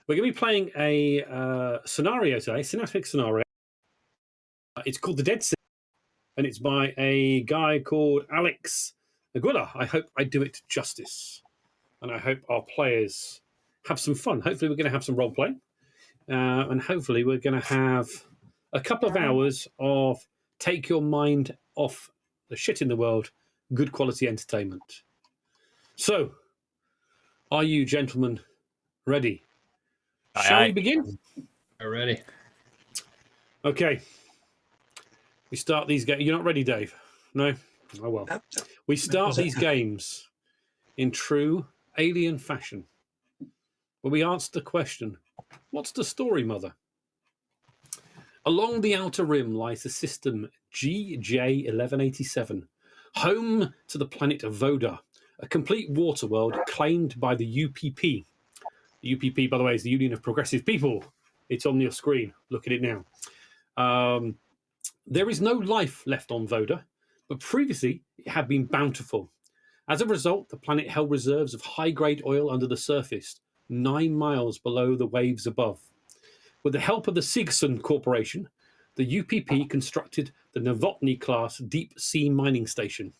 We're going to be playing a scenario today, cinematic scenario. It's called The Dead Sea, and it's by a guy called Alex Aguilar. I hope I do it justice, and I hope our players have some fun. Hopefully we're going to have some role-play, and hopefully we're going to have a couple of hours of take your mind off the shit in the world, good quality entertainment. So, are you gentlemen ready? Shall we begin? We're ready. Okay. We start these games. You're not ready, Dave? No? Oh, well. We start these games in true Alien fashion, where we answer the question, what's the story, Mother? Along the outer rim lies the system GJ1187, home to the planet Voda, a complete water world claimed by the UPP. The UPP, by the way, is the Union of Progressive People. It's on your screen. Look at it now. There is no life left on Voda, but previously it had been bountiful. As a result, the planet held reserves of high-grade oil under the surface, 9 miles below the waves above. With the help of the Sigson Corporation, the UPP constructed the Novotny-class deep-sea mining station.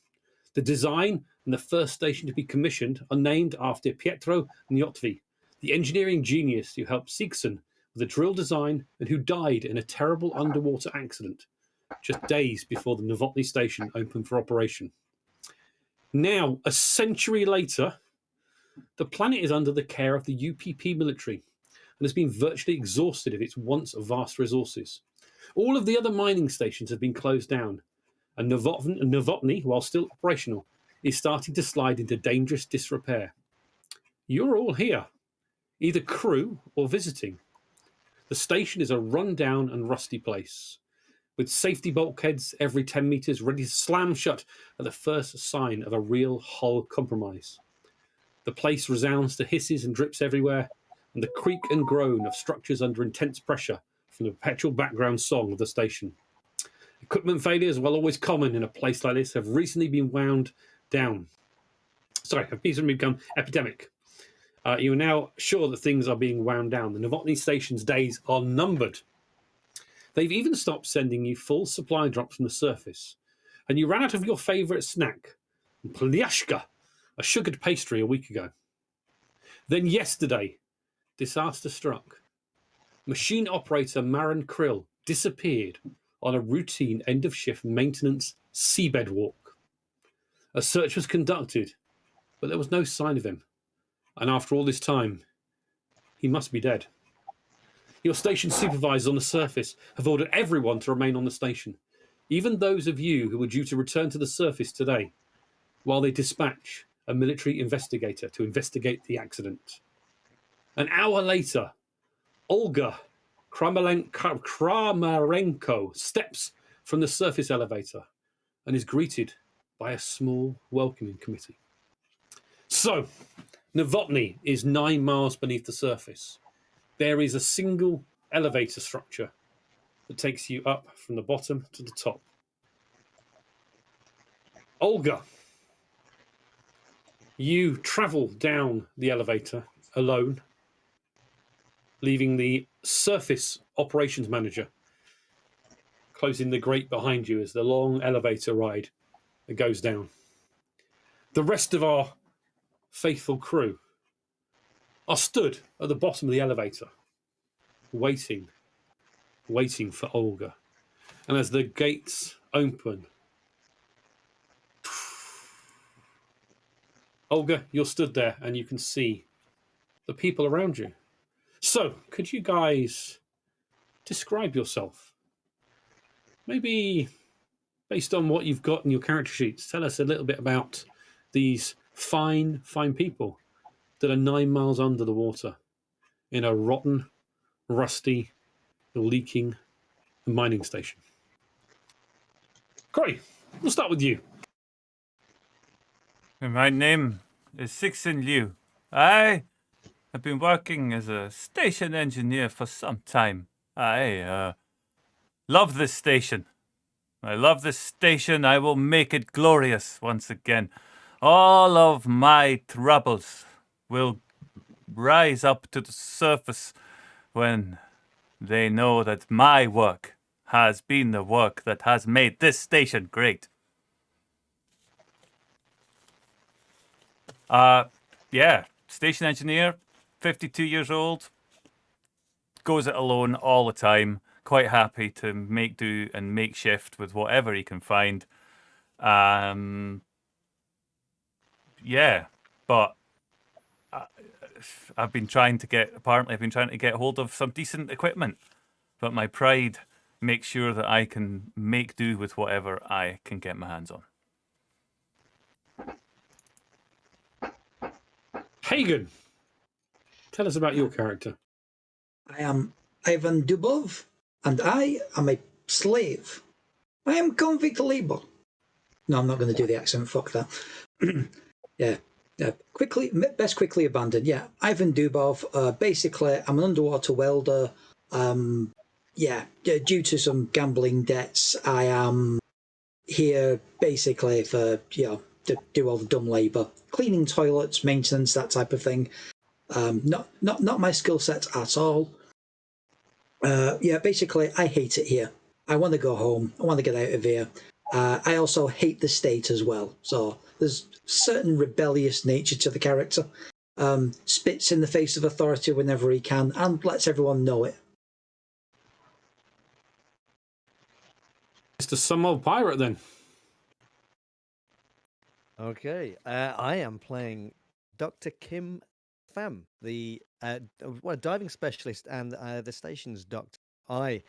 The design and the first station to be commissioned are named after Pietro Gnottvi, the engineering genius who helped Sigson with the drill design and who died in a terrible underwater accident just days before the Novotny station opened for operation. Now, a century later, the planet is under the care of the UPP military and has been virtually exhausted of its once vast resources. All of the other mining stations have been closed down, and Novotny, while still operational, is starting to slide into dangerous disrepair. You're all here, either crew or visiting. The station is a run-down and rusty place, with safety bulkheads every 10 meters ready to slam shut at the first sign of a real hull compromise. The place resounds to hisses and drips everywhere, and the creak and groan of structures under intense pressure from the perpetual background song of the station. Equipment failures, while always common in a place like this, have recently been wound down. Have recently become epidemic. You are now sure that things are being wound down. The Novotny station's days are numbered. They've even stopped sending you full supply drops from the surface. And you ran out of your favourite snack, Plyashka, a sugared pastry, a week ago. Then yesterday, disaster struck. Machine operator Marin Krill disappeared on a routine end-of-shift maintenance seabed walk. A search was conducted, but there was no sign of him. And after all this time, he must be dead. Your station supervisors on the surface have ordered everyone to remain on the station, even those of you who were due to return to the surface today, while they dispatch a military investigator to investigate the accident. An hour later, Olga Kramarenko steps from the surface elevator and is greeted by a small welcoming committee. So, Novotny is 9 miles beneath the surface. There is a single elevator structure that takes you up from the bottom to the top. Olga, you travel down the elevator alone, leaving the surface operations manager closing the grate behind you as the long elevator ride goes down. The rest of our faithful crew are stood at the bottom of the elevator, waiting for Olga. And as the gates open, Olga, you're stood there and you can see the people around you. So, could you guys describe yourself? Maybe based on what you've got in your character sheets, tell us a little bit about these fine people that are 9 miles under the water in a rotten, rusty, leaking mining station. Corey, we'll start with you. My name is Sixin Liu. I have been working as a station engineer for some time. I love this station. I love this station. I will make it glorious once again. All of my troubles will rise up to the surface when they know that my work has been the work that has made this station great. Yeah, station engineer, 52 years old, goes it alone all the time, quite happy to make do and make shift with whatever he can find. Yeah, but I've been trying to get hold of some decent equipment, but my pride makes sure that I can make do with whatever I can get my hands on. Hagen, tell us about your character. I am Ivan Dubov, and I am a slave. I am convict labor. No, I'm not going to do the accent. Fuck that. Yeah. Best quickly abandoned. Yeah, Ivan Dubov. Basically, I'm an underwater welder. Due to some gambling debts, I am here basically for to do all the dumb labour, cleaning toilets, maintenance, that type of thing. Not my skill set at all. Basically, I hate it here. I want to go home. I want to get out of here. I also hate the state as well. So there's certain rebellious nature to the character. Spits in the face of authority whenever he can and lets everyone know it. Mr. Some Old Pirate, then. Okay, I am playing Dr. Kim Pham, the diving specialist and the station's doctor. I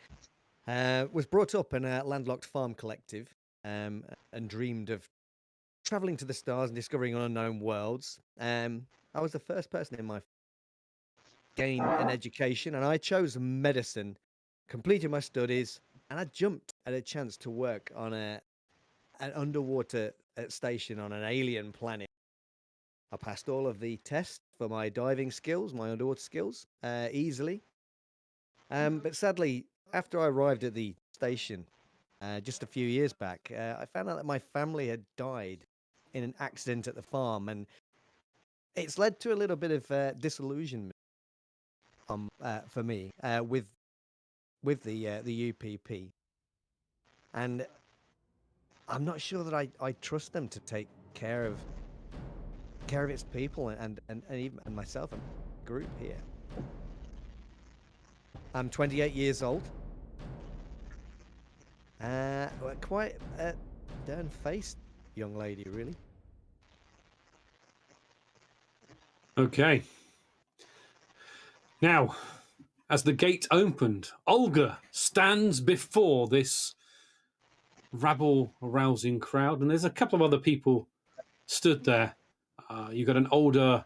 was brought up in a landlocked farm collective and dreamed of traveling to the stars and discovering unknown worlds. I was the first person in my gain an education, and I chose medicine, completed my studies, and I jumped at a chance to work on an underwater station on an alien planet. I passed all of the tests for my diving skills, my underwater skills, easily. But sadly, after I arrived at the station just a few years back, I found out that my family had died in an accident at the farm, and it's led to a little bit of disillusionment for me with the UPP, and I'm not sure that I trust them to take care of its people and even myself and group here. I'm 28 years old. Quite a stern-faced young lady, really. Okay. Now, as the gate opened, Olga stands before this rabble-rousing crowd, and there's a couple of other people stood there. You've got an older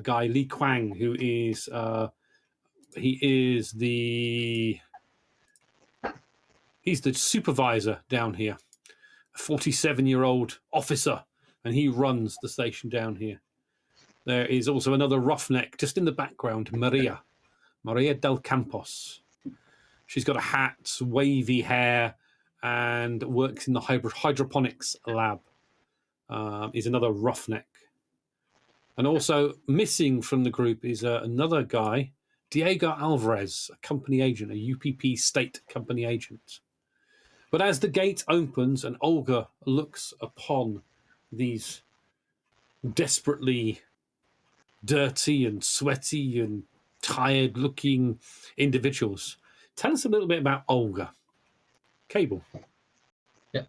guy, Li Quang, who is he's the supervisor down here, a 47-year-old officer, and he runs the station down here. There is also another roughneck just in the background, Maria del Campos. She's got a hat, wavy hair, and works in the hydroponics lab. Is another roughneck. And also missing from the group is another guy, Diego Alvarez, a company agent, a UPP state company agent. But as the gate opens and Olga looks upon these desperately dirty and sweaty and tired-looking individuals, tell us a little bit about Olga. Cable. Yeah,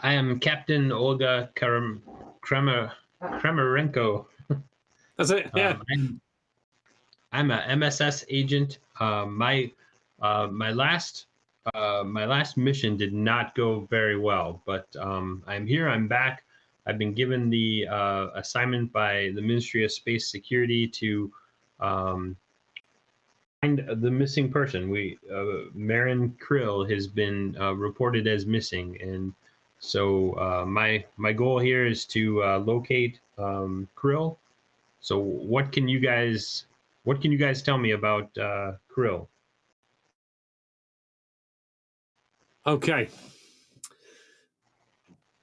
I am Captain Olga Kramarenko. That's it. Yeah. I'm a MSS agent. My last mission did not go very well, but I'm here. I'm back. I've been given the assignment by the Ministry of Space Security to find the missing person. Marin Krill has been reported as missing, and so my goal here is to locate Krill. So what can you guys tell me about Krill? Okay.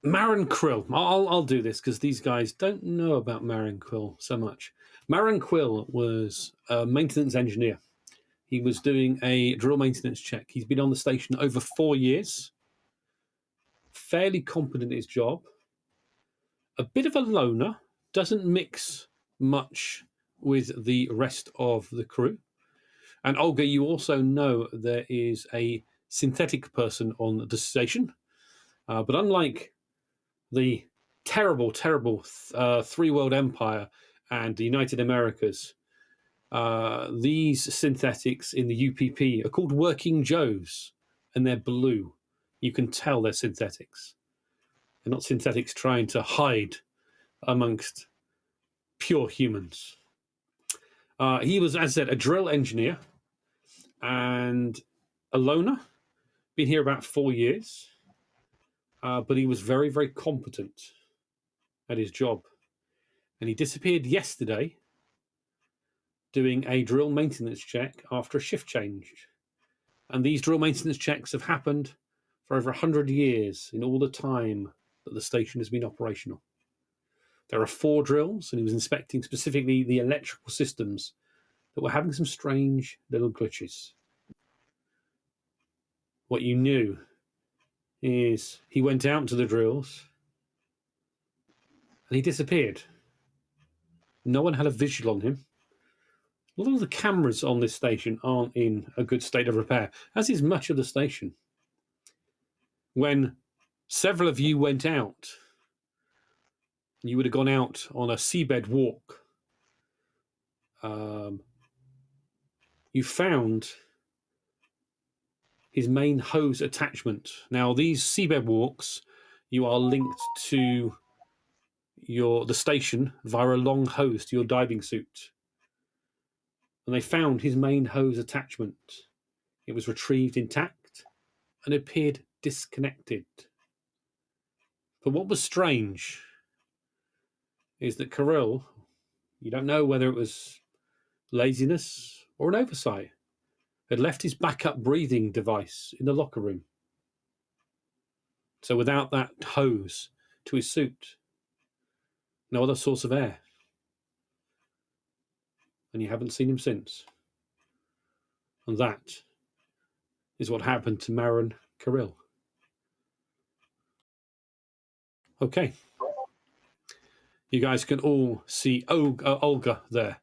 Marin Krill. I'll do this because these guys don't know about Marin Krill so much. Marin Krill was a maintenance engineer. He was doing a drill maintenance check. He's been on the station over 4 years. Fairly competent at his job. A bit of a loner. Doesn't mix much with the rest of the crew. And Olga, you also know there is a synthetic person on the station. But unlike the terrible, terrible Three World Empire and the United Americas, these synthetics in the UPP are called Working Joes, and they're blue. You can tell they're synthetics. They're not synthetics trying to hide amongst pure humans. He was, as I said, a drill engineer and a loner. Been here about 4 years. But he was very, very competent at his job. And he disappeared yesterday doing a drill maintenance check after a shift change. And these drill maintenance checks have happened for over 100 years in all the time that the station has been operational. There are 4 drills, and he was inspecting specifically the electrical systems that were having some strange little glitches. What you knew is he went out to the drills and he disappeared. No one had a visual on him. A lot of the cameras on this station aren't in a good state of repair, as is much of the station. When several of you went out, you would have gone out on a seabed walk. You found his main hose attachment. Now, these seabed walks, you are linked to the station via a long hose to your diving suit. And they found his main hose attachment. It was retrieved intact and appeared disconnected. But what was strange is that Kirill, you don't know whether it was laziness or an oversight, had left his backup breathing device in the locker room. So without that hose to his suit, no other source of air. And you haven't seen him since. And that is what happened to Marin Kirill. Okay. You guys can all see Olga there.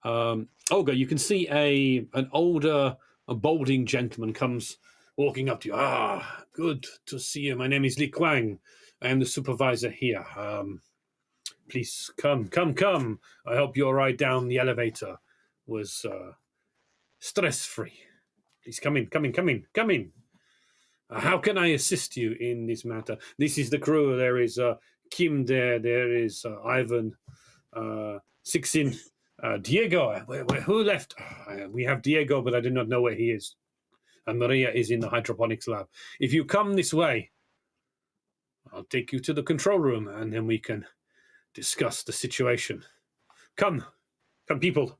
Olga, you can see an older, balding gentleman comes walking up to you. Good to see you. My name is Li Kuang. I am the supervisor here. Please come. I hope your ride down the elevator was stress-free. Please come in. How can I assist you in this matter? This is the crew. There is Kim there. There is Ivan, Sixin, Diego. Who left? We have Diego, but I do not know where he is. And Maria is in the hydroponics lab. If you come this way, I'll take you to the control room, and then we can discuss the situation. Come, people.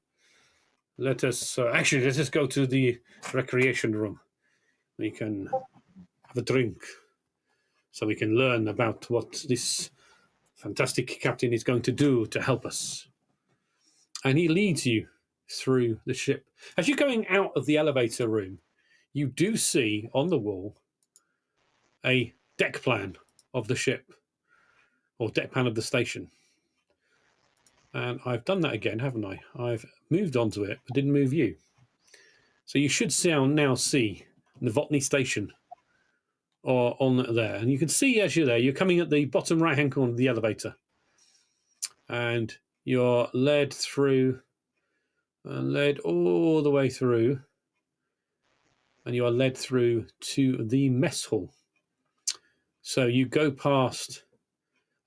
Let us go to the recreation room. We can have a drink so we can learn about what this fantastic captain is going to do to help us. And he leads you through the ship. As you're going out of the elevator room, you do see on the wall a deck plan of the ship, or deck plan of the station. And I've done that again, haven't I? I've moved onto it, but didn't move you. So you should now see Novotny Station or on there. And you can see as you're there, you're coming at the bottom right-hand corner of the elevator. And you're led through, and led all the way through. And you are led through to the mess hall. So you go past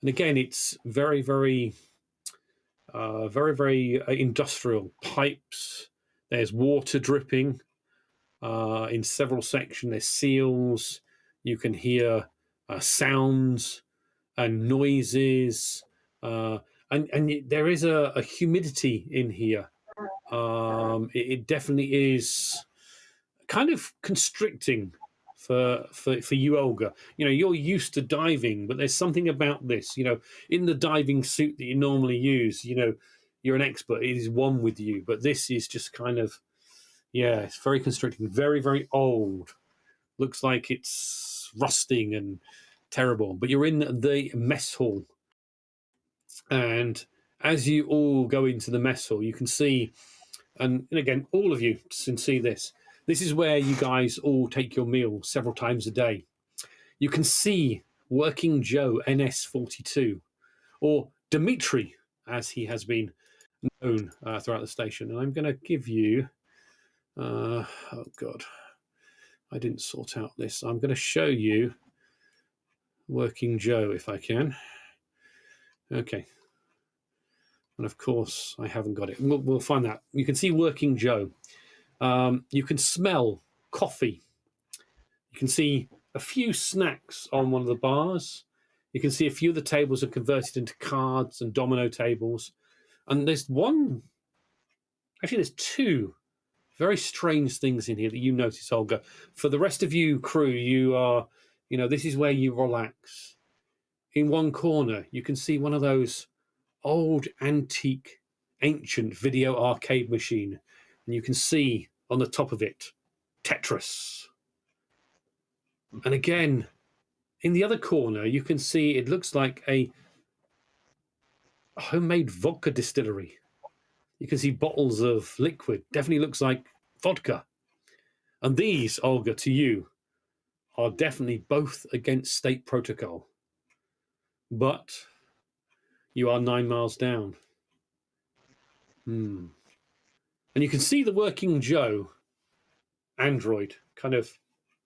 And again, it's very, very, very industrial. Pipes. There's water dripping in several sections. There's seals. You can hear sounds and noises, and there is a humidity in here. It definitely is kind of constricting for you, Olga. You know, you're used to diving, but there's something about this. You know, in the diving suit that you normally use, you know, you're an expert. It is one with you, but this is just kind of, yeah, it's very constricting. Very, very old. Looks like it's rusting and terrible. But you're in the mess hall, and as you all go into the mess hall, you can see, and again, all of you can see this. This is where you guys all take your meal several times a day. You can see Working Joe NS42, or Dimitri, as he has been known throughout the station. And I'm going to give you, oh God, I didn't sort out this. I'm going to show you Working Joe if I can. Okay. And of course, I haven't got it. We'll find that. You can see Working Joe. You can smell coffee. You can see a few snacks on one of the bars. You can see a few of the tables are converted into cards and domino tables. And there's two very strange things in here that you notice, Olga. For the rest of you crew, you are, you know, this is where you relax. In one corner, you can see one of those old, antique, ancient video arcade machine. And you can see on the top of it, Tetris. And again, in the other corner, you can see it looks like a homemade vodka distillery. You can see bottles of liquid. Definitely looks like vodka. And these, Olga, to you, are definitely both against state protocol. But you are 9 miles down. And you can see the Working Joe android kind of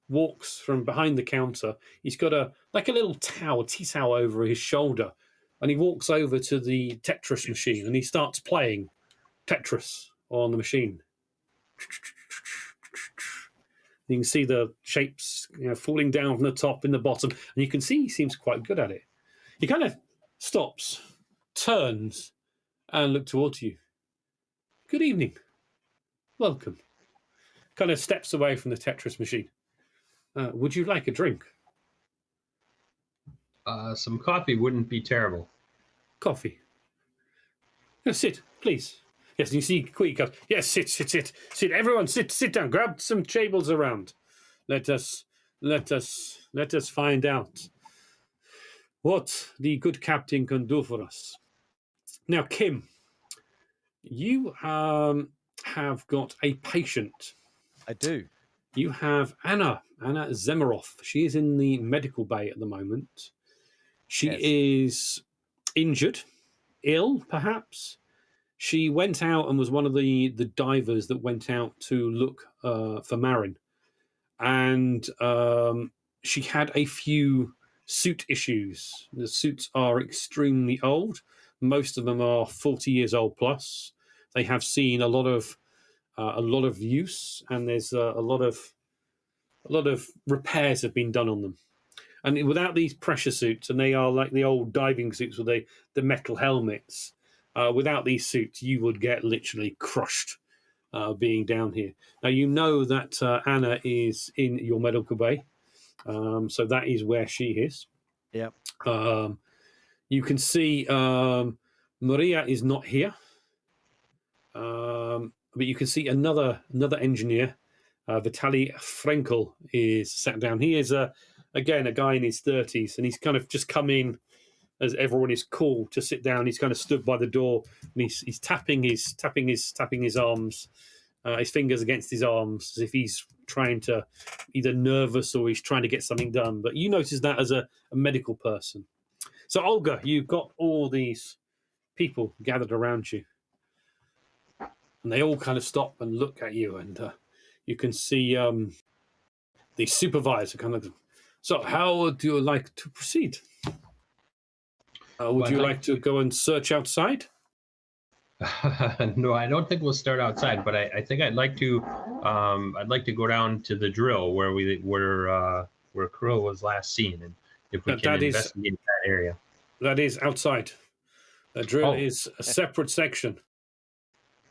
walks from behind the counter. He's got a little tea towel over his shoulder, and he walks over to the Tetris machine and he starts playing Tetris on the machine. You can see the shapes, you know, falling down from the top in the bottom, and you can see he seems quite good at it. He kind of stops, turns, and looks towards you. Good evening. Welcome. Kind of steps away from the Tetris machine. Would you like a drink? Some coffee wouldn't be terrible. Coffee. Sit, please. Yes, you see Queek goes, yes, sit. Everyone sit down. Grab some tables around. Let us find out what the good captain can do for us. Now, Kim, you have got a patient. I do. You have Anna Zemarov. She is in the medical bay at the moment. She is injured, ill, perhaps. She went out and was one of the divers that went out to look for Marin. And she had a few suit issues. The suits are extremely old. Most of them are 40 years old plus. They have seen a lot of use, and there's a lot of repairs have been done on them. And without these pressure suits, and they are like the old diving suits with the metal helmets, without these suits, you would get literally crushed being down here. Now, you know that Anna is in your medical bay, so that is where she is. Yep. You can see Maria is not here, but you can see another engineer, Vitaly Frenkel, is sat down. He is again a guy in his 30s, and he's kind of just come in as everyone is called to sit down. He's kind of stood by the door, and he's tapping his arms, his fingers against his arms, as if he's trying to, either nervous or he's trying to get something done. But you notice that as a medical person. So Olga, you've got all these people gathered around you, and they all kind of stop and look at you, and you can see the supervisor kind of. So how would you like to proceed? Would Well, you I'd like to go and search outside? No, I don't think we'll start outside, but I think I'd like to go down to the drill where Krill was last seen, and if we can That is investigate that area. outside. The drill Oh. is a separate section.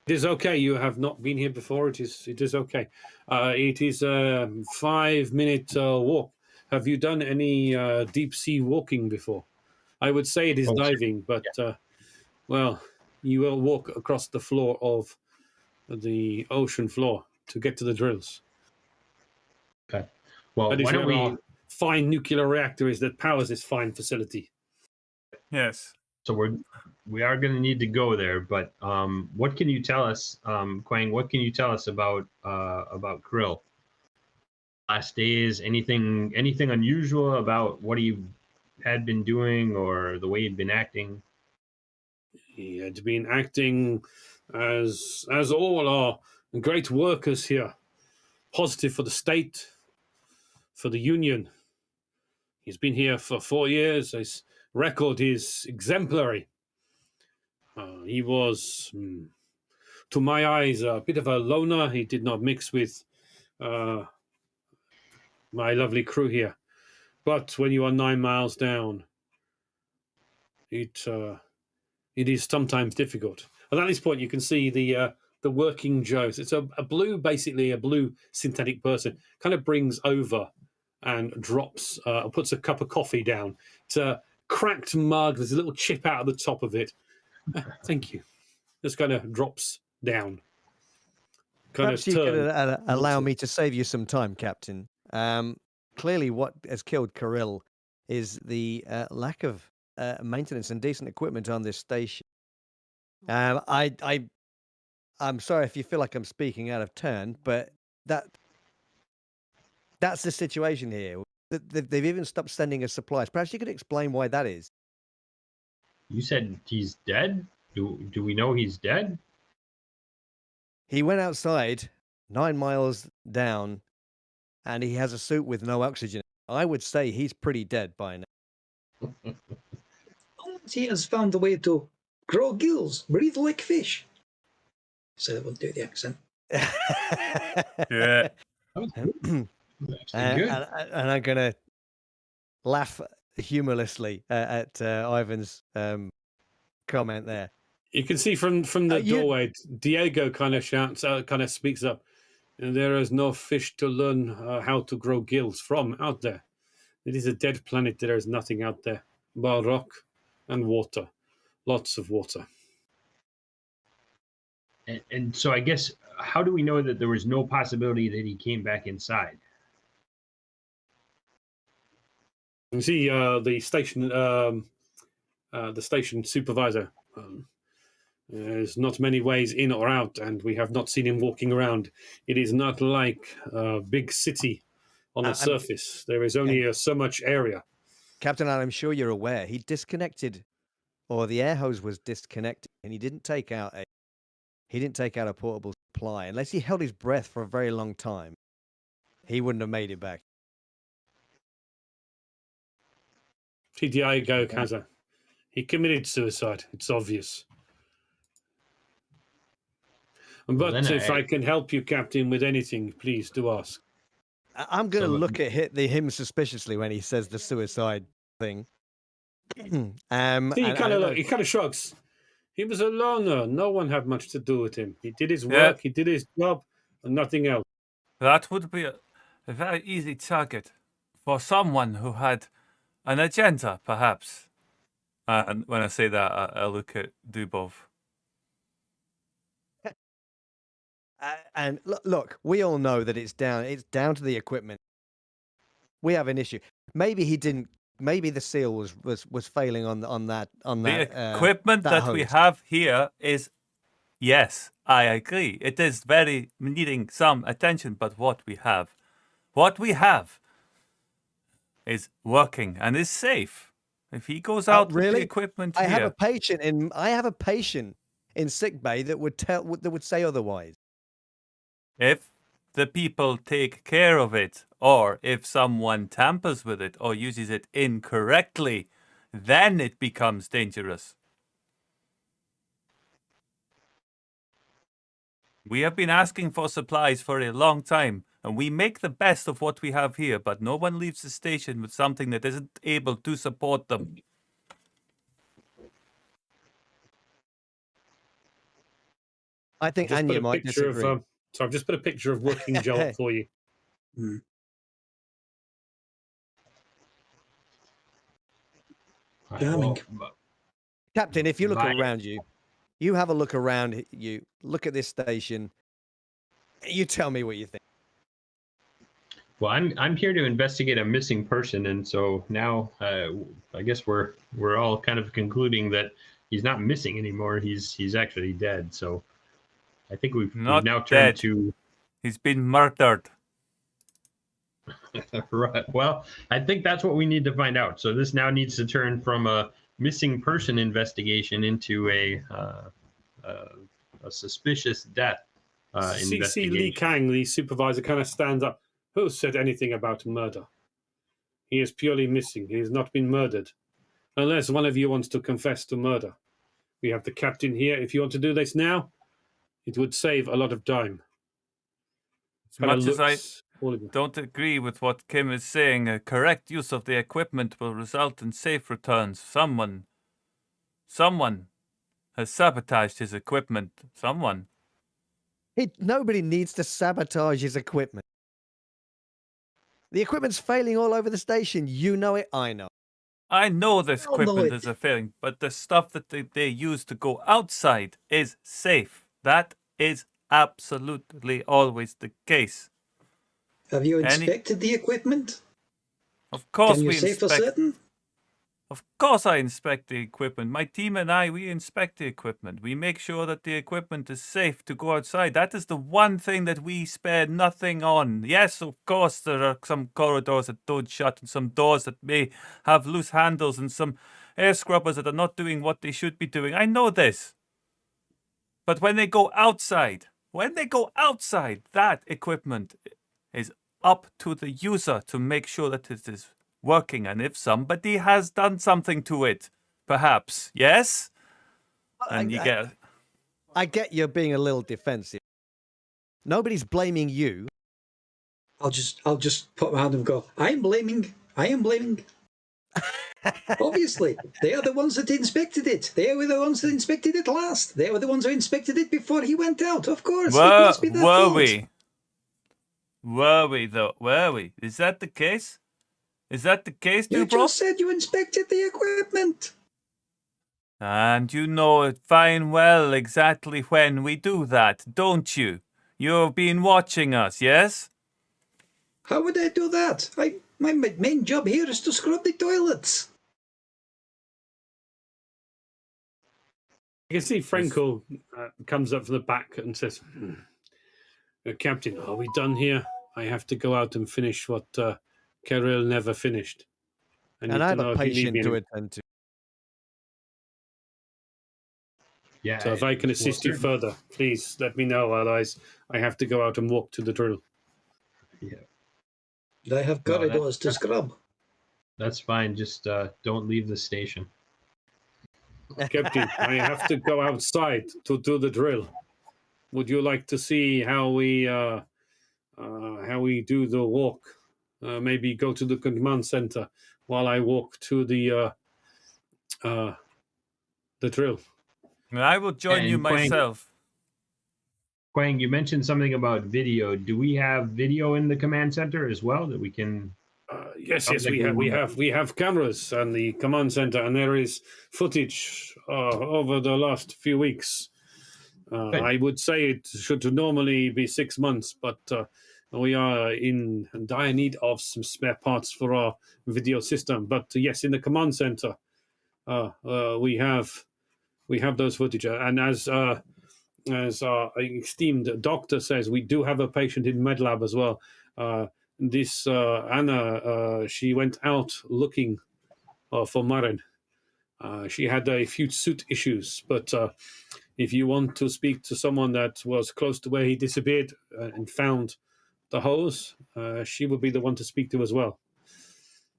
It is okay. You have not been here before. It is okay. It is a 5-minute walk. Have you done any deep sea walking before? I would say it is Oh, sure. diving, but well, you will walk across the floor of the ocean floor to get to the drills. Okay. Well, That is why don't where we? our fine nuclear reactor is that powers this fine facility. Yes. So we are going to need to go there, but what can you tell us, Quang? What can you tell us about Krill? Last days, anything unusual about what he had been doing or the way he'd been acting? He had been acting as all our great workers here, positive for the state, for the union. He's been here for 4 years. His record is exemplary. He was, to my eyes, a bit of a loner. He did not mix with my lovely crew here. But when you are 9 miles down, it is sometimes difficult. And at this point, you can see the working Joes. It's a basically a blue synthetic person, kind of brings over and drops, puts a cup of coffee down. It's a cracked mug. There's a little chip out of the top of it. Thank you. Just kind of drops down. Perhaps you could allow me to save you some time, Captain. Clearly, what has killed Kirill is the lack of maintenance and decent equipment on this station. I'm sorry if you feel like I'm speaking out of turn, but that's the situation here. They've even stopped sending us supplies. Perhaps you could explain why that is. You said he's dead? Do we know he's dead? He went outside 9 miles down, and he has a suit with no oxygen. I would say he's pretty dead by now. He has found a way to grow gills, breathe like fish. So I won't do the accent. Yeah. Good. And I'm going to laugh humorlessly at Ivan's comment there. You can see from the doorway, Diego kind of shouts, kind of speaks up. There is no fish to learn how to grow gills from out there. It is a dead planet. There is nothing out there but rock and water. Lots of water. And so I guess, how do we know that there was no possibility that he came back inside? You see the station supervisor. There's not many ways in or out, and we have not seen him walking around. It is not like a big city on the surface. There is only so much area. Captain, I'm sure you're aware, he disconnected, or the air hose was disconnected, and he didn't take out a portable supply. Unless he held his breath for a very long time, he wouldn't have made it back. Diego Kaza. He committed suicide. It's obvious. But if I can help you, Captain, with anything, please do ask. I'm going to look at him suspiciously when he says the suicide thing. He kind of shrugs. He was a loner. No one had much to do with him. He did his work, he did his job, and nothing else. That would be a very easy target for someone who had an agenda, perhaps. And when I say that, I look at Dubov. And look, we all know that it's down to the equipment. We have an issue. Maybe he didn't. Maybe the seal was failing on that. The equipment that we have here is, yes, I agree. It is very needing some attention, but what we have is working and is safe. If he goes out with the equipment I here, I have a patient in sickbay that would say otherwise. If the people take care of it, or if someone tampers with it or uses it incorrectly, then it becomes dangerous. We have been asking for supplies for a long time, and we make the best of what we have here, but no one leaves the station with something that isn't able to support them. I think Just put Anya a might picture disagree. of. So I've just put a picture of working Joe up for you. Hmm. Charming. Captain, if you look My- around you, you have a look around you, look at this station, you tell me what you think. Well, I'm here to investigate a missing person, and so now I guess we're all kind of concluding that he's not missing anymore. He's actually dead. So I think we've Not now turned dead. to He's been murdered. right. Well, I think that's what we need to find out. So this now needs to turn from a missing person investigation into a suspicious death CC Lee investigation. Kang, the supervisor, kind of stands up. Who said anything about murder? He is purely missing. He has not been murdered. Unless one of you wants to confess to murder. We have the captain here. If you want to do this now, it would save a lot of time. As much as I all of you. don't agree with what Kim is saying, a correct use of the equipment will result in safe returns. Someone has sabotaged his equipment. Someone. Nobody needs to sabotage his equipment. The equipment's failing all over the station. You know it, I know. I know this I'll know equipment it. is a failing, but the stuff that they use to go outside is safe. That is absolutely always the case. Have you Any- inspected the equipment? Of course Can you we say for inspect. certain? Of course I inspect the equipment. My team and I, we inspect the equipment. We make sure that the equipment is safe to go outside. That is the one thing that we spare nothing on. Yes, of course, there are some corridors that don't shut and some doors that may have loose handles and some air scrubbers that are not doing what they should be doing. I know this. But when they go outside, that equipment is up to the user to make sure that it is working, and if somebody has done something to it, perhaps, yes? And you get... I get you're being a little defensive. Nobody's blaming you. I'll just put my hand and go, I am blaming. Obviously, they are the ones that inspected it. They were the ones that inspected it last. They were the ones who inspected it before he went out. Of course, it must be their fault. Were we, though? Were we? Is that the case? Is that the case, You Dubrow? just said you inspected the equipment. And you know it fine well exactly when we do that, don't you? You've been watching us, yes? How would I do that? My main job here is to scrub the toilets. You can see Frankel comes up from the back and says, Captain, are we done here? I have to go out and finish what Kirill never finished. And I have a patient to attend to. Yeah. So if I can assist you further, please let me know. Otherwise, I have to go out and walk to the drill. Yeah. I have corridors to scrub. That's fine. Just don't leave the station. Captain, I have to go outside to do the drill. Would you like to see how we do the walk? Maybe go to the command center while I walk to the drill. I will join you And Quang- myself. Quang, you mentioned something about video. Do we have video in the command center as well that we can? Yes, we have cameras and the command center, and there is footage over the last few weeks. I would say it should normally be 6 months, but we are in dire need of some spare parts for our video system. But yes, in the command center, we have those footage, and as our esteemed doctor says, we do have a patient in MedLab as well. This Anna, she went out looking for Maren. She had a few suit issues, but if you want to speak to someone that was close to where he disappeared and found the hose, she would be the one to speak to as well.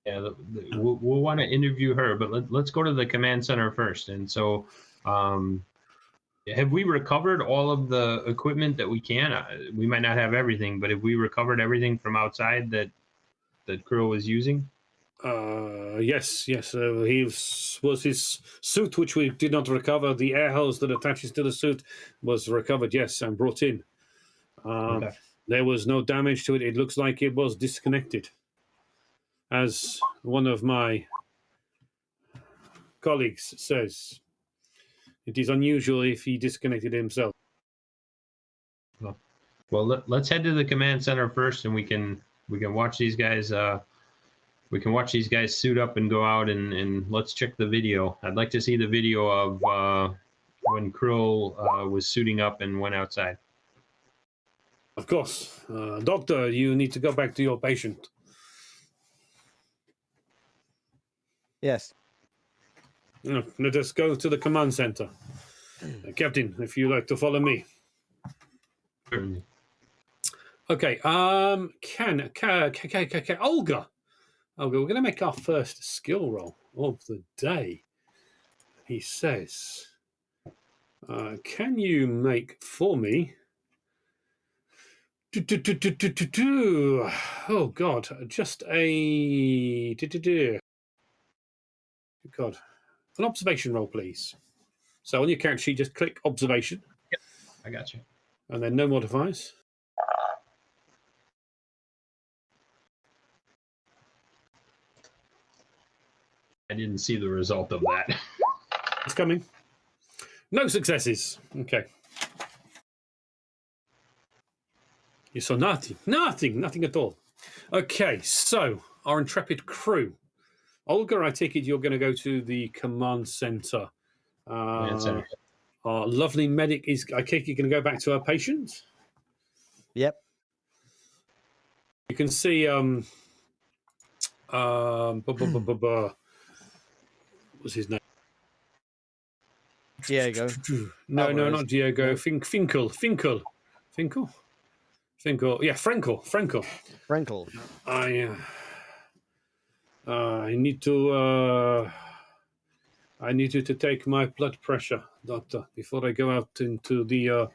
Yeah, we'll want to interview her, but let's go to the command center first. And so, have we recovered all of the equipment that we can? We might not have everything, but have we recovered everything from outside that Krill was using? Yes. Was his suit, which we did not recover. The air hose that attaches to the suit was recovered, yes, and brought in. Okay. There was no damage to it. It looks like it was disconnected. As one of my colleagues says, it is unusual if he disconnected himself. Well, let's head to the command center first, and we can watch these guys. We can watch these guys suit up and go out, and let's check the video. I'd like to see the video of when Krill was suiting up and went outside. Of course. Doctor, you need to go back to your patient. Yes. Let us go to the command center. Captain, if you like to follow me. Certainly. Okay. Olga, we're going to make our first skill roll of the day. He says, can you make for me... Oh, God. Just a... God. An observation roll, please. So on your character sheet, just click observation. Yep, I got you. And then no modifiers. I didn't see the result of that. It's coming. No successes. Okay. You saw nothing at all. Okay, so our intrepid crew. Olga, I take it you're going to go to the command center. Our lovely medic is, I take it, going to go back to our patient. Yep. You can see, what's his name? Diego. No, Alvarez. not Diego. No. Finkel. Yeah, Frankel. Frankel. I need you to take my blood pressure, doctor, before I go out into the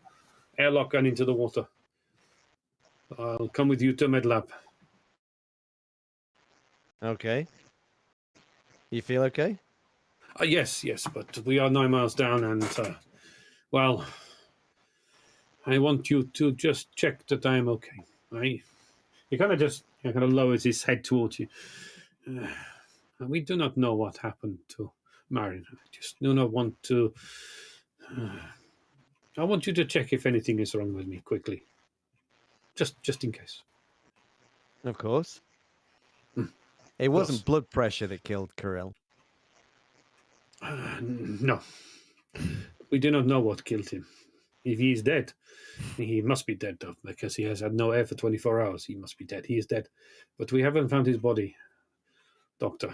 airlock and into the water. I'll come with you to MedLab. Okay. You feel okay? Yes, but we are 9 miles down, and well, I want you to just check that I am okay. He kind of lowers his head towards you. We do not know what happened to Marion. I just do not want to. I want you to check if anything is wrong with me quickly, just in case. Of course. It wasn't blood pressure that killed Kirill. No, we do not know what killed him. If he is dead, he must be dead, though, because he has had no air for 24 hours. He must be dead. He is dead. But we haven't found his body, Doctor.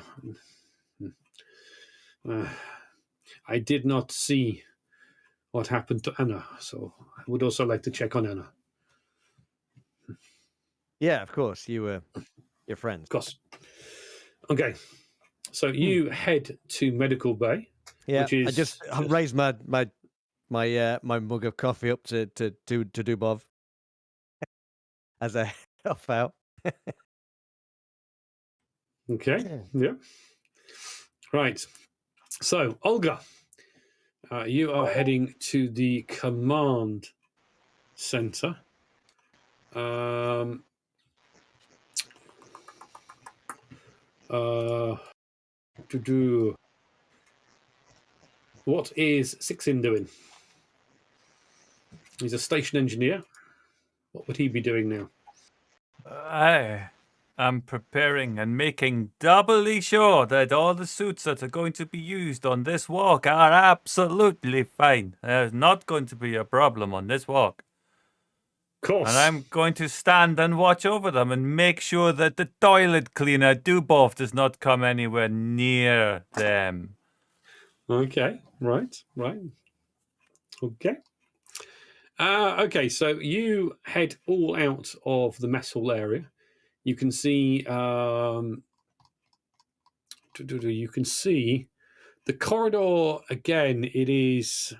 I did not see what happened to Anna, so I would also like to check on Anna. Yeah, of course. You were your friends. Of course. Okay. So you head to Medical Bay. Yeah, which is I just raised my mug of coffee up to Dubov as I help out. Okay. Yeah. Right. So Olga, you are heading to the command center. To do. What is Sixin doing? He's a station engineer. What would he be doing now? I am preparing and making doubly sure that all the suits that are going to be used on this walk are absolutely fine. There's not going to be a problem on this walk. Of course. And I'm going to stand and watch over them and make sure that the toilet cleaner Dubov does not come anywhere near them. Okay, right. Okay. Okay, so you head all out of the mess hall area. You can see you can see the corridor again. It's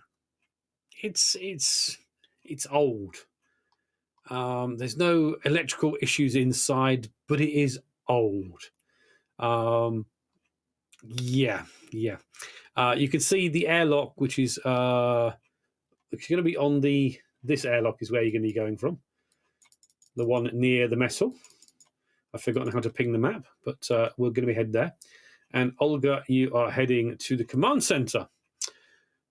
old. There's no electrical issues inside, but it is old. Yeah. You can see the airlock, which is going to be on this airlock is where you're going to be going from. The one near the mess hall. I've forgotten how to ping the map, but we're going to be heading there. And Olga, you are heading to the command center.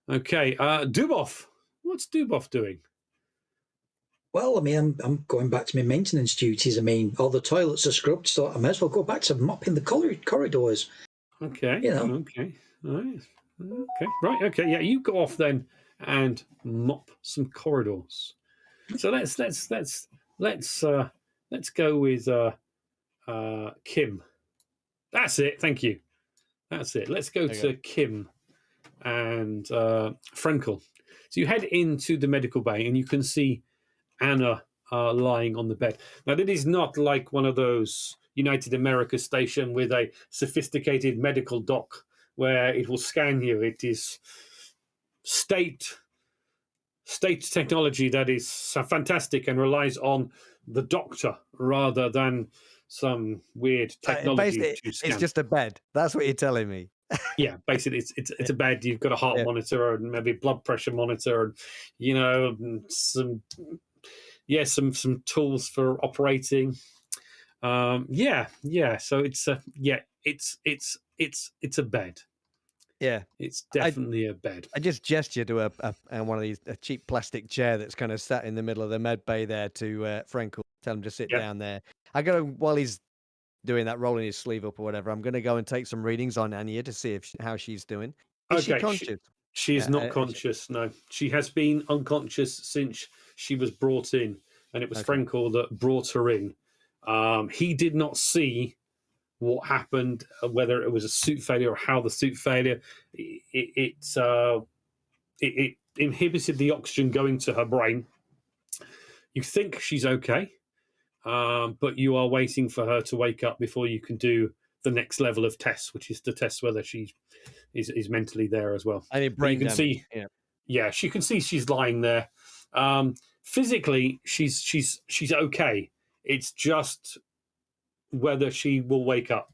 Okay, Dubov. What's Dubov doing? Well, I mean, I'm going back to my maintenance duties. I mean, all the toilets are scrubbed, so I may as well go back to mopping the corridors. Okay. You know. Okay. All right. Okay. Right. Okay. Yeah. You go off then and mop some corridors. So let's go with Kim. That's it. Thank you. That's it. Let's go to Kim and Frankel. So you head into the medical bay and you can see Anna lying on the bed. Now, that is not like one of those United America station with a sophisticated medical dock where it will scan you. It is state technology that is fantastic and relies on the doctor rather than some weird technology to scan. It's just a bed. That's what you're telling me. Yeah, basically, it's a bed. You've got a heart monitor and maybe blood pressure monitor, and some tools for operating. So it's a bed. Yeah, it's definitely a bed. I just gestured to one of these a cheap plastic chair that's kind of sat in the middle of the med bay there to Frankel. Tell him to sit down there. I got to, while he's doing that, rolling his sleeve up or whatever, I'm going to go and take some readings on Anya to see how she's doing. Is she conscious? She is not conscious. No, she has been unconscious since she was brought in, and it was Frankel that brought her in. He did not see what happened, whether it was a suit failure or how the suit failure it inhibited the oxygen going to her brain. You think she's okay, but you are waiting for her to wake up before you can do the next level of tests, which is to test whether she is mentally there as well. And you can see, she can see she's lying there. Physically, she's okay. It's just whether she will wake up.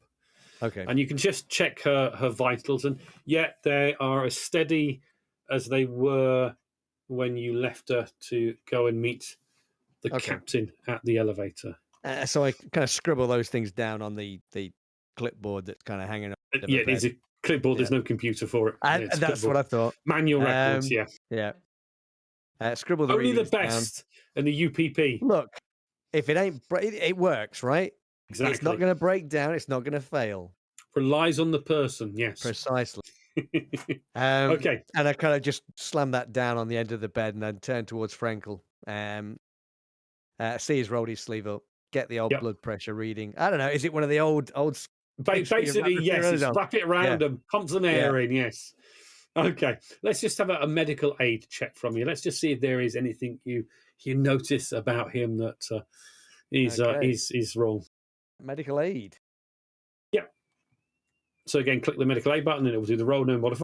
Okay. And you can just check her vitals, and yet they are as steady as they were when you left her to go and meet the captain at the elevator. So I kind of scribble those things down on the clipboard that's kind of hanging up. It is a clipboard. There's no computer for it. That's what I thought. Manual records, Yeah. Scribble the only the best down. And the UPP. Look, if it ain't, it works, right? Exactly. It's not going to break down. It's not going to fail. Relies on the person. Yes. Precisely. Okay. And I kind of just slam that down on the end of the bed and then turn towards Frankel. See he's rolled his sleeve up. Get the old blood pressure reading. I don't know. Is it one of the old? Basically, yes. It's wrap it around and pump some air in. Yes. Okay. Let's just have a medical aid check from you. Let's just see if there is anything you notice about him that is wrong. Medical aid. Yeah. So again, click the medical aid button and it will do the roll no modifier.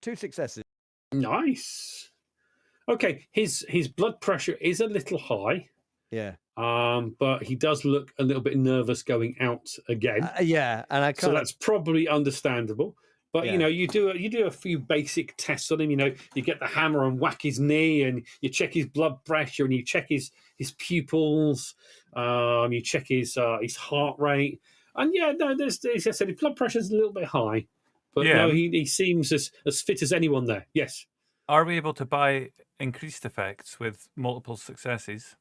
2 successes. Nice. Okay, his blood pressure is a little high. Yeah. But he does look a little bit nervous going out again. And so that's probably understandable. But you do a few basic tests on him. You get the hammer and whack his knee, and you check his blood pressure, and you check his pupils. You check his heart rate, and there's as I said, his blood pressure is a little bit high, but no, he seems as fit as anyone there. Yes. Are we able to buy increased effects with multiple successes?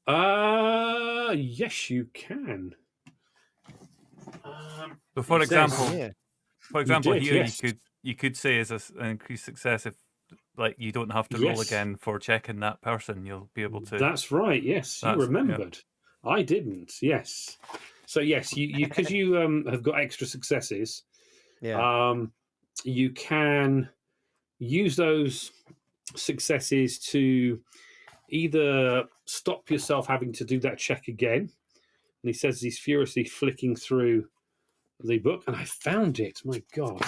Yes, you can. So for example, here yes. you could say as an increased success if you don't have to roll again for checking that person, you'll be able to. That's right. Yes, you remembered. Yeah. I didn't. Yes. So yes, you because you have got extra successes. Yeah. You can use those successes to either stop yourself having to do that check again. And he says he's furiously flicking through the book, and I found it. My God.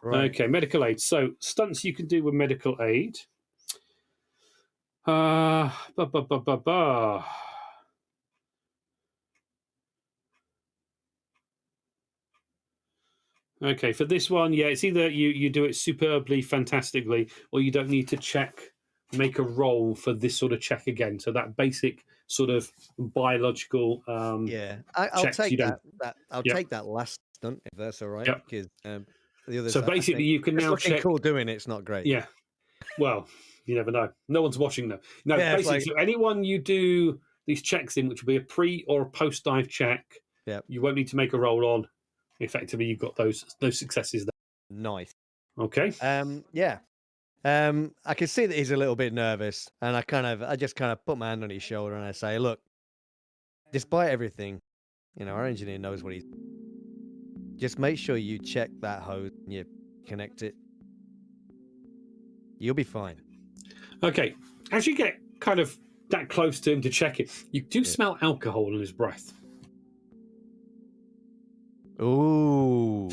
Right. Okay, medical aid. So stunts you can do with medical aid. Ba, ba, ba, ba, ba. Okay, for this one, yeah, it's either you do it superbly, fantastically, or you don't need to make a roll for this sort of check again. So that basic sort of biological Yeah, I'll checks, take you don't. I'll Yep. take that last stunt if that's all right. Yep. Because the others. So I basically, think you can it's now looking check. cool doing it. It's not great. Yeah. Well, you never know. No one's watching though. No, Yeah, it's basically, like- so anyone you do these checks in, which will be a pre or a post dive check, Yep. you won't need to make a roll on. Effectively, you've got those successes there. Nice. Okay. Yeah. I can see that he's a little bit nervous, and I just kind of put my hand on his shoulder and I say, "Look, despite everything, our engineer knows what he's. Just make sure you check that hose and you connect it. You'll be fine." Okay. As you get kind of that close to him to check it, you do smell alcohol in his breath. Ooh.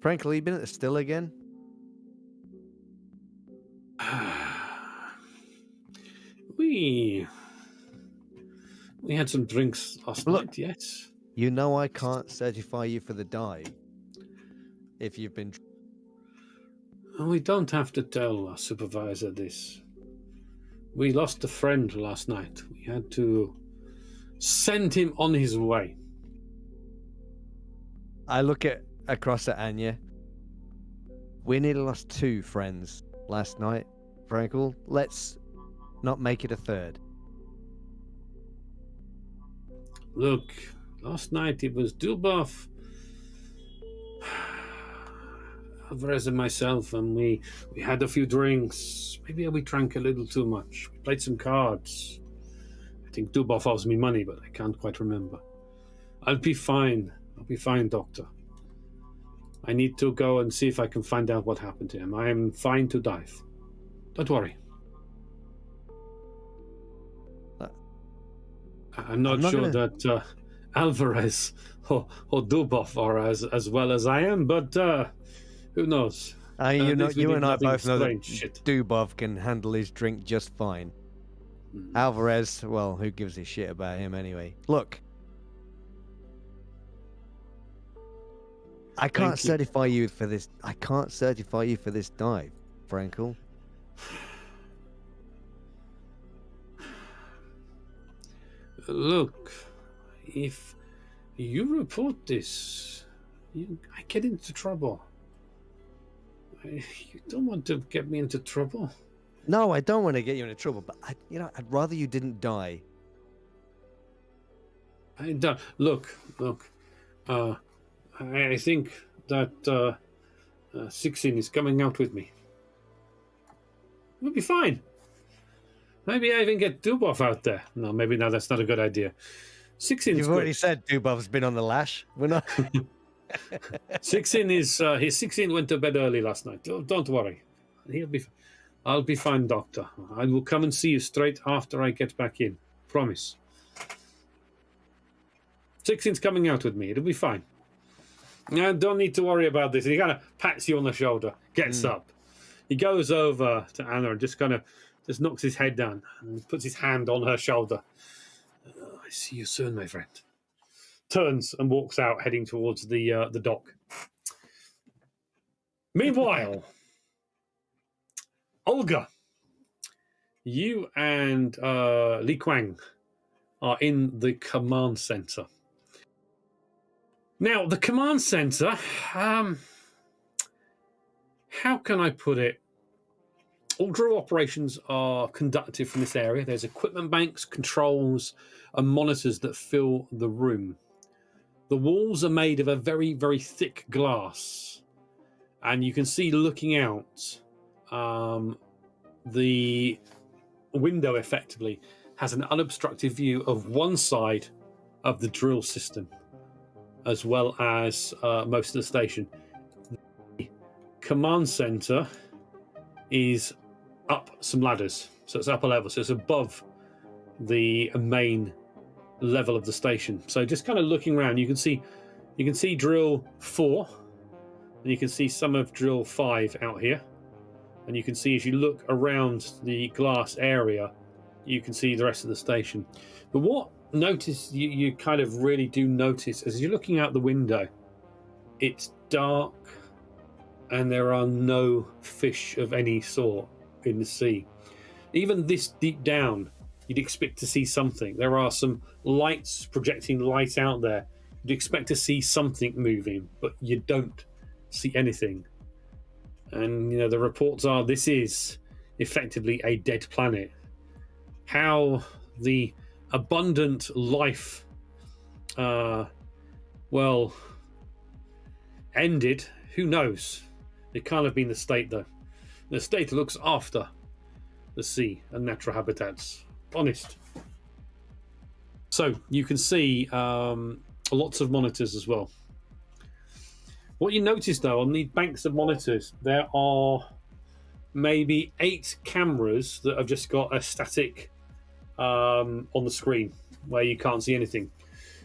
Frankly, you been at the still again? we had some drinks last Look. night, yes. You know I can't certify you for the dive if you've been. We don't have to tell our supervisor this. We lost a friend last night. We had to send him on his way. I look across at Anya. We nearly lost 2 friends last night, Frankel. Let's not make it a third. Look, last night it was Dubov, Alvarez and myself, and we had a few drinks. Maybe we drank a little too much. We played some cards. I think Dubov owes me money, but I can't quite remember. I'll be fine. I'll be fine, Doctor. I need to go and see if I can find out what happened to him. I am fine to dive. Don't worry. I'm not sure that Alvarez or Dubov are as well as I am, but who knows? You and I nothing both know that strange shit. Dubov can handle his drink just fine. Alvarez, well, who gives a shit about him anyway? Look, I can't certify you for this. I can't certify you for this dive, Frankel. Look, if you report this, I get into trouble. You don't want to get me into trouble. No, I don't want to get you into trouble, but I'd rather you didn't die. I don't. Look. I think that Sixin is coming out with me. We'll be fine. Maybe I even get Dubov out there. No, maybe now that's not a good idea. Sixin's You've good. already said Dubov's been on the lash. We're not. Sixin is his Sixin went to bed early last night. Don't worry. I'll be fine, Doctor. I will come and see you straight after I get back in. Promise. Sixin's coming out with me. It'll be fine. I don't need to worry about this. He kind of pats you on the shoulder, gets up. He goes over to Anna and just knocks his head down and puts his hand on her shoulder. I see you soon, my friend. Turns and walks out, heading towards the dock. Meanwhile, Olga, you and Li Kuang are in the command center. Now, the command center, how can I put it? All drill operations are conducted from this area. There's equipment banks, controls, and monitors that fill the room. The walls are made of a very, very thick glass. And you can see looking out, the window effectively has an unobstructed view of one side of the drill system, as well as most of the station. The command center is up some ladders. So it's upper level. So it's above the main level of the station. So just kind of looking around, you can see drill 4, and you can see some of drill 5 out here. And you can see as you look around the glass area, you can see the rest of the station. But what you kind of really do notice as you're looking out the window, it's dark and there are no fish of any sort in the sea. Even this deep down, you'd expect to see something. There are some lights projecting light out there. You'd expect to see something moving, but you don't see anything. And the reports are this is effectively a dead planet. How the abundant life ended, who knows? It can't have been the state, though. The state looks after the sea and natural habitats. Honest. So you can see lots of monitors as well. What you notice, though, on these banks of monitors, there are maybe 8 cameras that have just got a static on the screen where you can't see anything.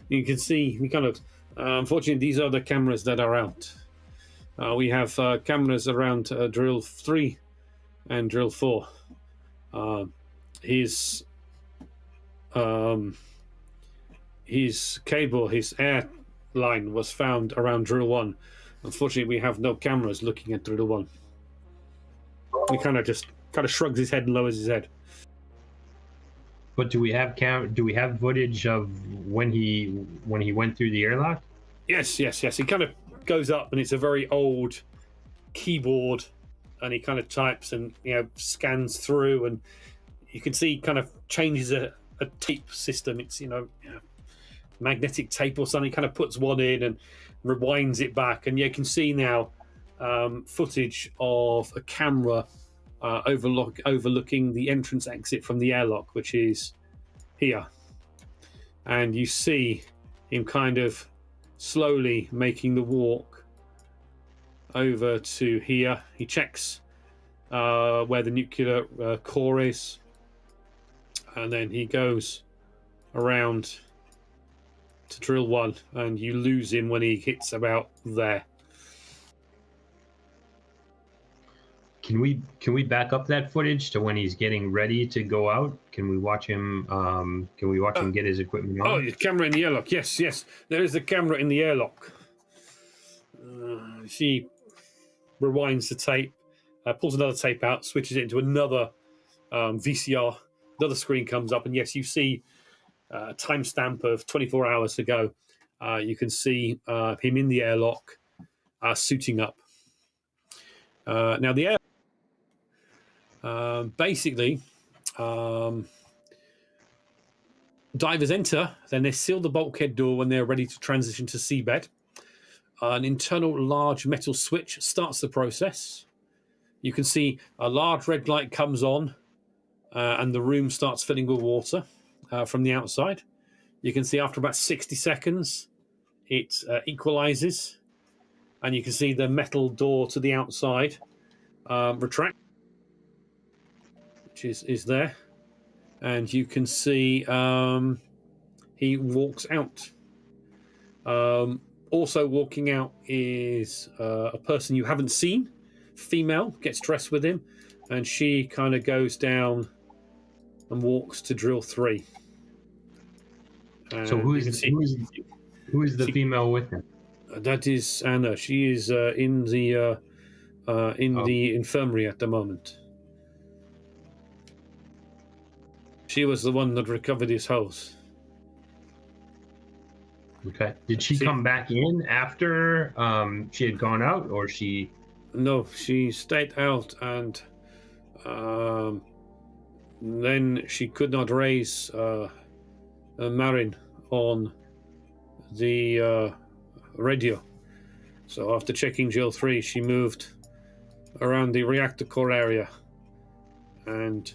You can see, unfortunately, these are the cameras that are out. We have cameras around drill 3 and drill 4. His cable, his air line was found around drill 1. Unfortunately, we have no cameras looking at drill 1. He kind of shrugs his head and lowers his head. But do we have footage of when he went through the airlock? Yes. He kind of goes up, and it's a very old keyboard, and he kind of types and scans through, and you can see he kind of changes a tape system. It's magnetic tape or something. He kind of puts one in and rewinds it back, and you can see now footage of a camera overlooking the entrance exit from the airlock, which is here. And you see him kind of slowly making the walk over to here. He checks where the nuclear core is, and then he goes around to drill 1, and you lose him when he hits about there. Can we back up that footage to when he's getting ready to go out? Can we watch him? Him get his equipment on? Oh, the camera in the airlock. Yes. There is a camera in the airlock. She rewinds the tape, pulls another tape out, switches it into another VCR. Another screen comes up, and yes, you see a timestamp of 24 hours ago. You can see him in the airlock, suiting up. Now the air. Basically, divers enter, then they seal the bulkhead door when they're ready to transition to seabed. An internal large metal switch starts the process. You can see a large red light comes on, and the room starts filling with water from the outside. You can see after about 60 seconds, it equalizes, and you can see the metal door to the outside retract, which is there, and you can see he walks out. Also walking out is a person you haven't seen, female, gets dressed with him, and she kind of goes down and walks to drill 3. So who is the female with him? That is Anna. She is in the infirmary at the moment. She was the one that recovered his hose. Okay. Did she come back in after she had gone out, or she? No, she stayed out, and then she could not raise Marin on the radio. So after checking Jill 3, she moved around the reactor core area, and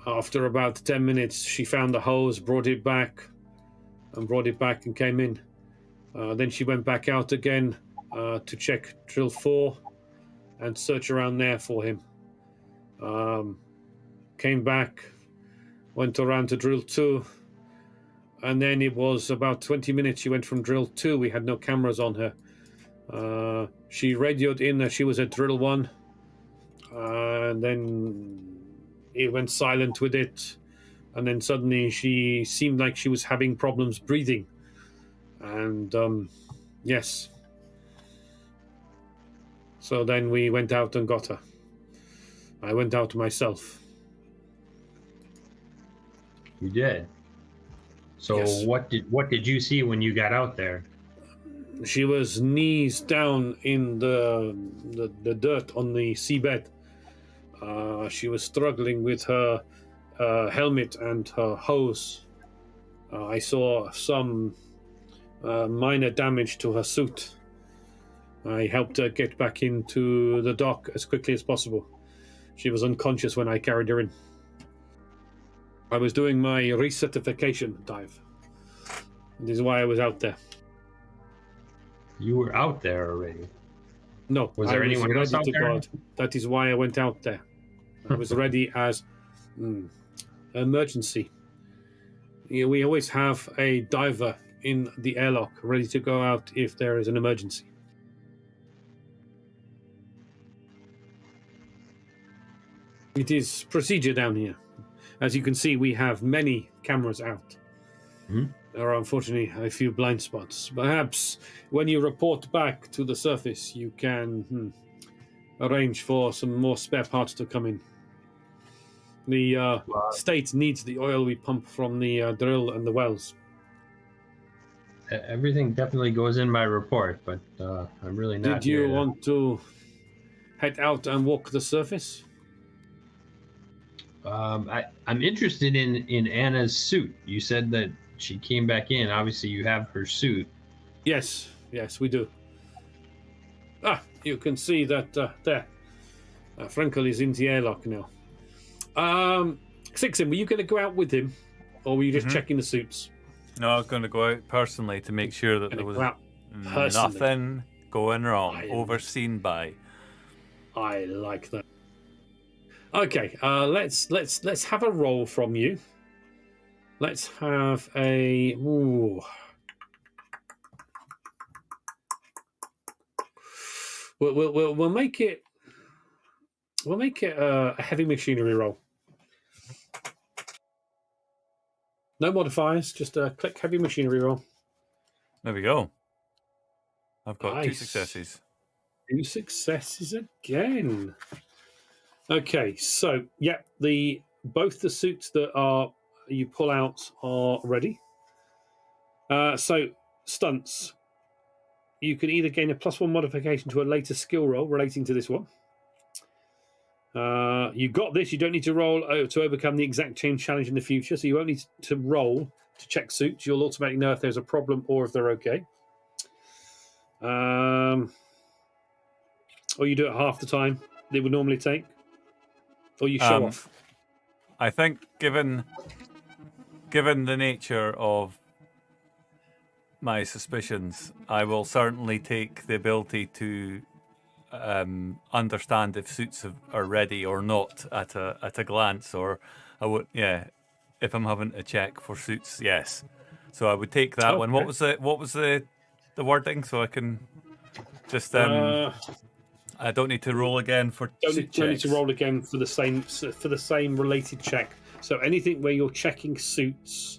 after about 10 minutes, she found the hose, brought it back and came in. Then she went back out again to check drill 4, and search around there for him. Came back, went around to drill 2, and then it was about 20 minutes she went from drill 2. We had no cameras on her. She radioed in that she was at drill 1, and then it went silent with it, and then suddenly she seemed like she was having problems breathing. And yes, so then we went out and got her. I went out myself. You did. So Yes. what did you see when you got out there? She was knees down in the dirt on the seabed. She was struggling with her helmet and her hose. I saw some minor damage to her suit. I helped her get back into the dock as quickly as possible. She was unconscious when I carried her in. I was doing my recertification dive. This is why I was out there. You were out there already. No, Was there I anyone else ready out to there? go out. That is why I went out there. I was ready as emergency. Yeah, we always have a diver in the airlock ready to go out if there is an emergency. It is procedure down here. As you can see, we have many cameras out. Mhm. There are unfortunately a few blind spots. Perhaps when you report back to the surface, you can arrange for some more spare parts to come in. The state needs the oil we pump from the drill and the wells. Everything definitely goes in my report, but I'm really not Did you here to- want to head out and walk the surface? I'm interested in Anna's suit. You said that she came back in. Obviously, you have her suit. Yes, we do. You can see that there. Frankel is in the airlock now. Sixin, were you going to go out with him, or were you just checking the suits? No, I was going to go out personally to make sure that there Gonna was go out personally. nothing going wrong, I- overseen by. I like that. Okay, let's have a roll from you. Let's have a. Ooh. We'll make it. We'll make it a heavy machinery roll. No modifiers, just a click heavy machinery roll. There we go. I've got 2 Nice. successes. 2 successes again. Okay, so both the suits that you pull out are ready. So stunts, you can either gain a +1 modification to a later skill roll relating to this one. You got this. You don't need to roll to overcome the exact change challenge in the future, so you won't need to roll to check suits. You'll automatically know if there's a problem or if they're okay. Or you do it half the time they would normally take, or you show off. I think given the nature of my suspicions, I will certainly take the ability to understand if suits are ready or not at a glance, or I would if I'm having to check for suits, yes. So I would take that one. What was the wording, so I can just I don't need to roll again for Don't suit need checks. to roll again for the same related check. So anything where you're checking suits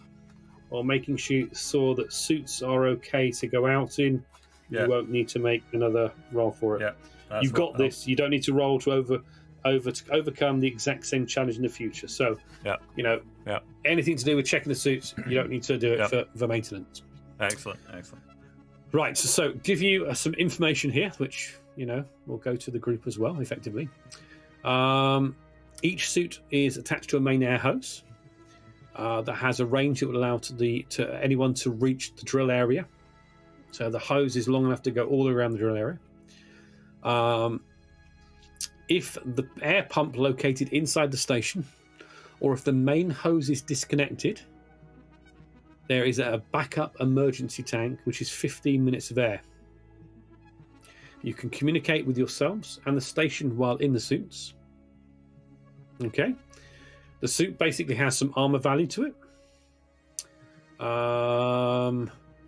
or making sure that suits are okay to go out in, Yeah. you won't need to make another roll for it. Yeah, that's You've what got this. You don't need to roll to overcome the exact same challenge in the future. So, Yeah. anything to do with checking the suits, you don't need to do it Yeah. for maintenance. Excellent. Right, so give you some information here, which, will go to the group as well, effectively. Each suit is attached to a main air hose that has a range that would allow to anyone to reach the drill area. So the hose is long enough to go all around the drill area. If the air pump located inside the station, or if the main hose is disconnected, there is a backup emergency tank, which is 15 minutes of air. You can communicate with yourselves and the station while in the suits. Okay. The suit basically has some armor value to it.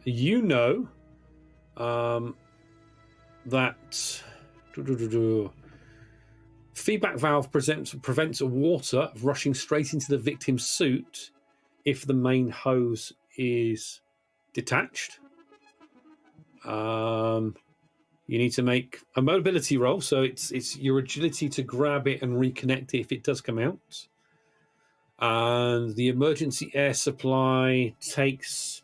You know that feedback valve prevents water rushing straight into the victim's suit if the main hose is detached. You need to make a mobility roll, so it's your agility to grab it and reconnect it if it does come out. And the emergency air supply takes...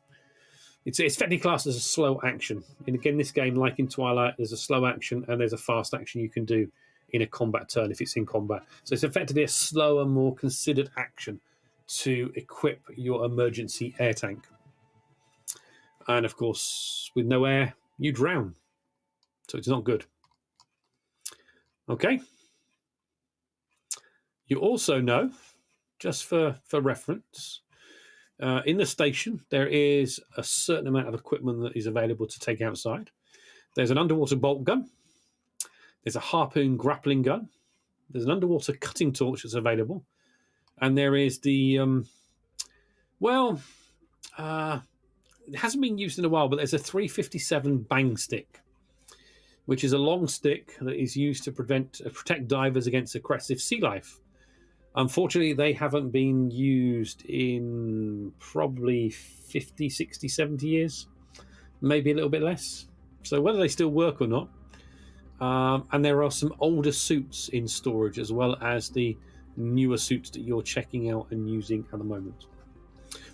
It's technically classed as a slow action. And again, this game, like in Twilight, there's a slow action and there's a fast action you can do in a combat turn if it's in combat. So it's effectively a slower, more considered action to equip your emergency air tank. And of course, with no air, you drown. So it's not good. Okay. You also know, just for reference, in the station, there is a certain amount of equipment that is available to take outside. There's an underwater bolt gun. There's a harpoon grappling gun. There's an underwater cutting torch that's available. And there is the, it hasn't been used in a while, but there's a 357 bang stick, which is a long stick that is used to protect divers against aggressive sea life. Unfortunately, they haven't been used in probably 50, 60, 70 years, maybe a little bit less. So whether they still work or not. And there are some older suits in storage, as well as the newer suits that you're checking out and using at the moment.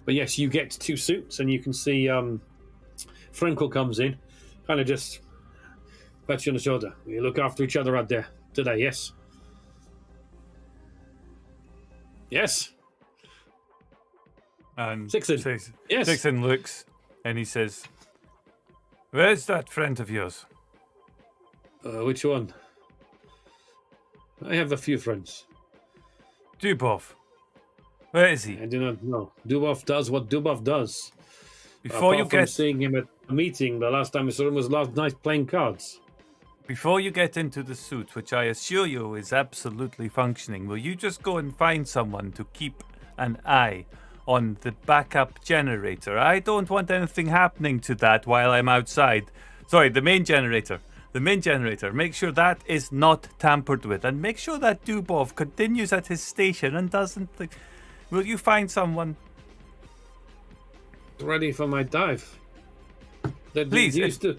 But yes, you get 2 suits, and you can see Frankel comes in, kind of just pats you on the shoulder. You look after each other out there today, yes? Yes. And Sixon. Yes. Sixon looks and he says, "Where's that friend of yours?" Which one? I have a few friends. Dubov. Where is he? I do not know. Dubov does what Dubov does. Before you Apart from get seeing him at a meeting, the last time I saw him was last night playing cards. Before you get into the suit, which I assure you is absolutely functioning, will you just go and find someone to keep an eye on the backup generator? I don't want anything happening to that while I'm outside. Sorry, the main generator. The main generator. Make sure that is not tampered with. And make sure that Dubov continues at his station and doesn't... Will you find someone? Ready for my dive. Please. The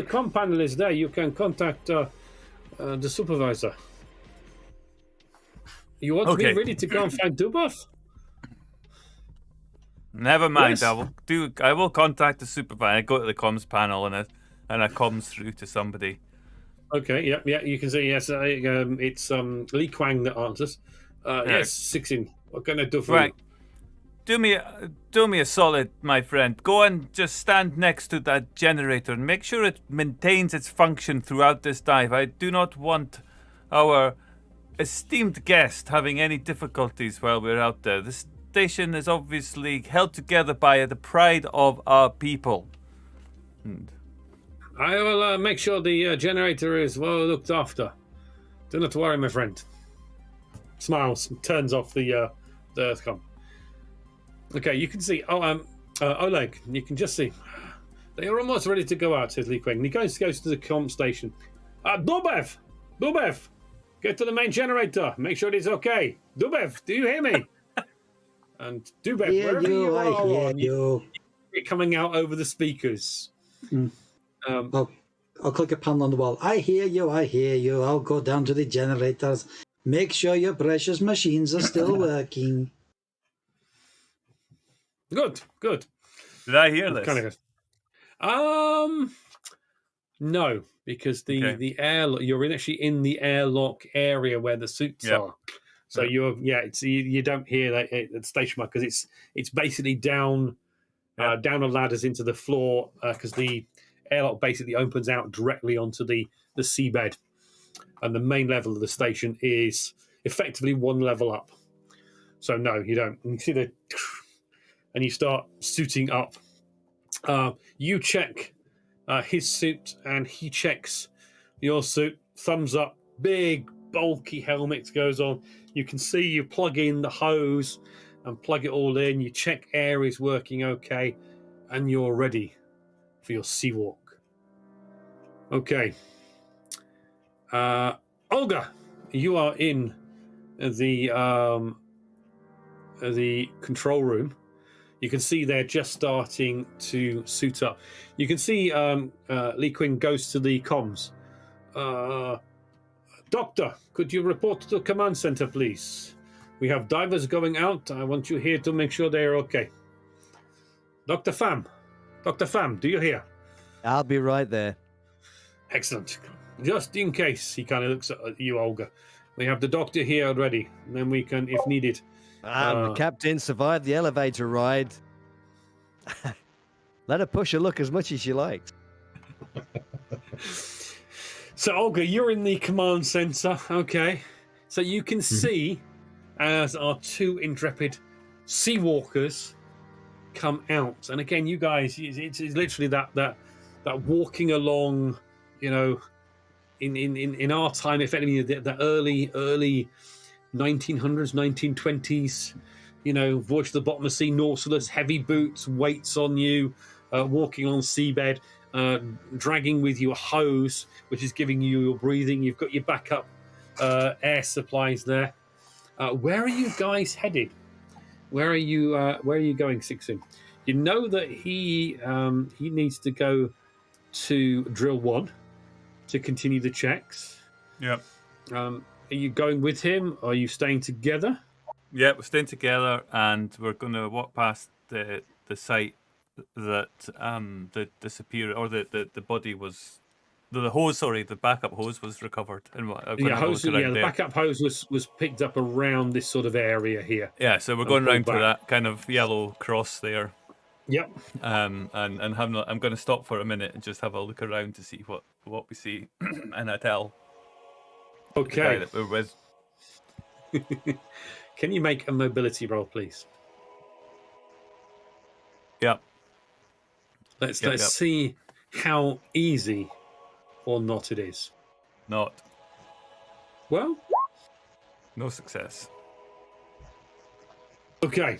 comm panel is there. You can contact the supervisor. You want me ready to go and find Dubov? Never mind. Yes. I will contact the supervisor. I go to the comms panel and I comms through to somebody. Okay. Yeah. You can see yes. It's Li Kwang that answers. Yes, Sixin. What can I do for you? Do me a solid, my friend. Go and just stand next to that generator and make sure it maintains its function throughout this dive. I do not want our esteemed guest having any difficulties while we're out there. The station is obviously held together by the pride of our people. I will make sure the generator is well looked after. Do not worry, my friend. Smiles, turns off the Earthcom. Okay, you can see. Oleg, you can just see. They are almost ready to go out, says Li Kwang. He goes to the comm station. Dubev, get to the main generator. Make sure it is okay. Dubev, do you hear me? And Dubev, wherever you are, I hear you. You're coming out over the speakers. I'll click a panel on the wall. I hear you. I'll go down to the generators. Make sure your precious machines are still working. Good. Did I hear this? Kind of good. No, because the airlock, you're actually in the airlock area where the suits are. So you don't hear that at the station mark because it's basically down the ladders into the floor because the airlock basically opens out directly onto the seabed, and the main level of the station is effectively one level up. So no, you don't. You see and you start suiting up. You check his suit, and he checks your suit, thumbs up, big, bulky helmet goes on. You can see you plug in the hose and plug it all in. You check air is working okay, and you're ready for your sea walk. Okay. Olga, you are in the control room. You can see they're just starting to suit up. You can see Lee Quinn goes to the comms. Doctor, could you report to the command center, please? We have divers going out. I want you here to make sure they are okay. Dr. Pham, do you hear? I'll be right there. Excellent. Just in case, he kind of looks at you, Olga. We have the doctor here already, and then we can, if needed. The captain survived the elevator ride. Let her push her luck as much as she likes. So, Olga, you're in the command center. Okay. So you can see as our two intrepid sea walkers come out. And again, you guys, it's literally that walking along, you know, in our time, if any, the early 1900s, 1920s, you know, voyage to the bottom of the sea, Nautilus, heavy boots, weights on you, walking on seabed, dragging with you a hose, which is giving you your breathing. You've got your backup air supplies there. Where are you guys headed? Where are you going, Sixin? You know that he needs to go to drill 1 to continue the checks. Yep. Are you going with him? Or are you staying together? Yeah, we're staying together, and we're going to walk past the site that the disappear or the body was, the hose. Sorry, the backup hose was recovered. And the backup hose was picked up around this sort of area here. Yeah, so we're going round to that kind of yellow cross there. Yep. And I'm going to stop for a minute and just have a look around to see what we see, and I tell the guy that we're with. Can you make a mobility roll, please? Yeah. Let's see how easy or not it is. Not. Well, no success. Okay.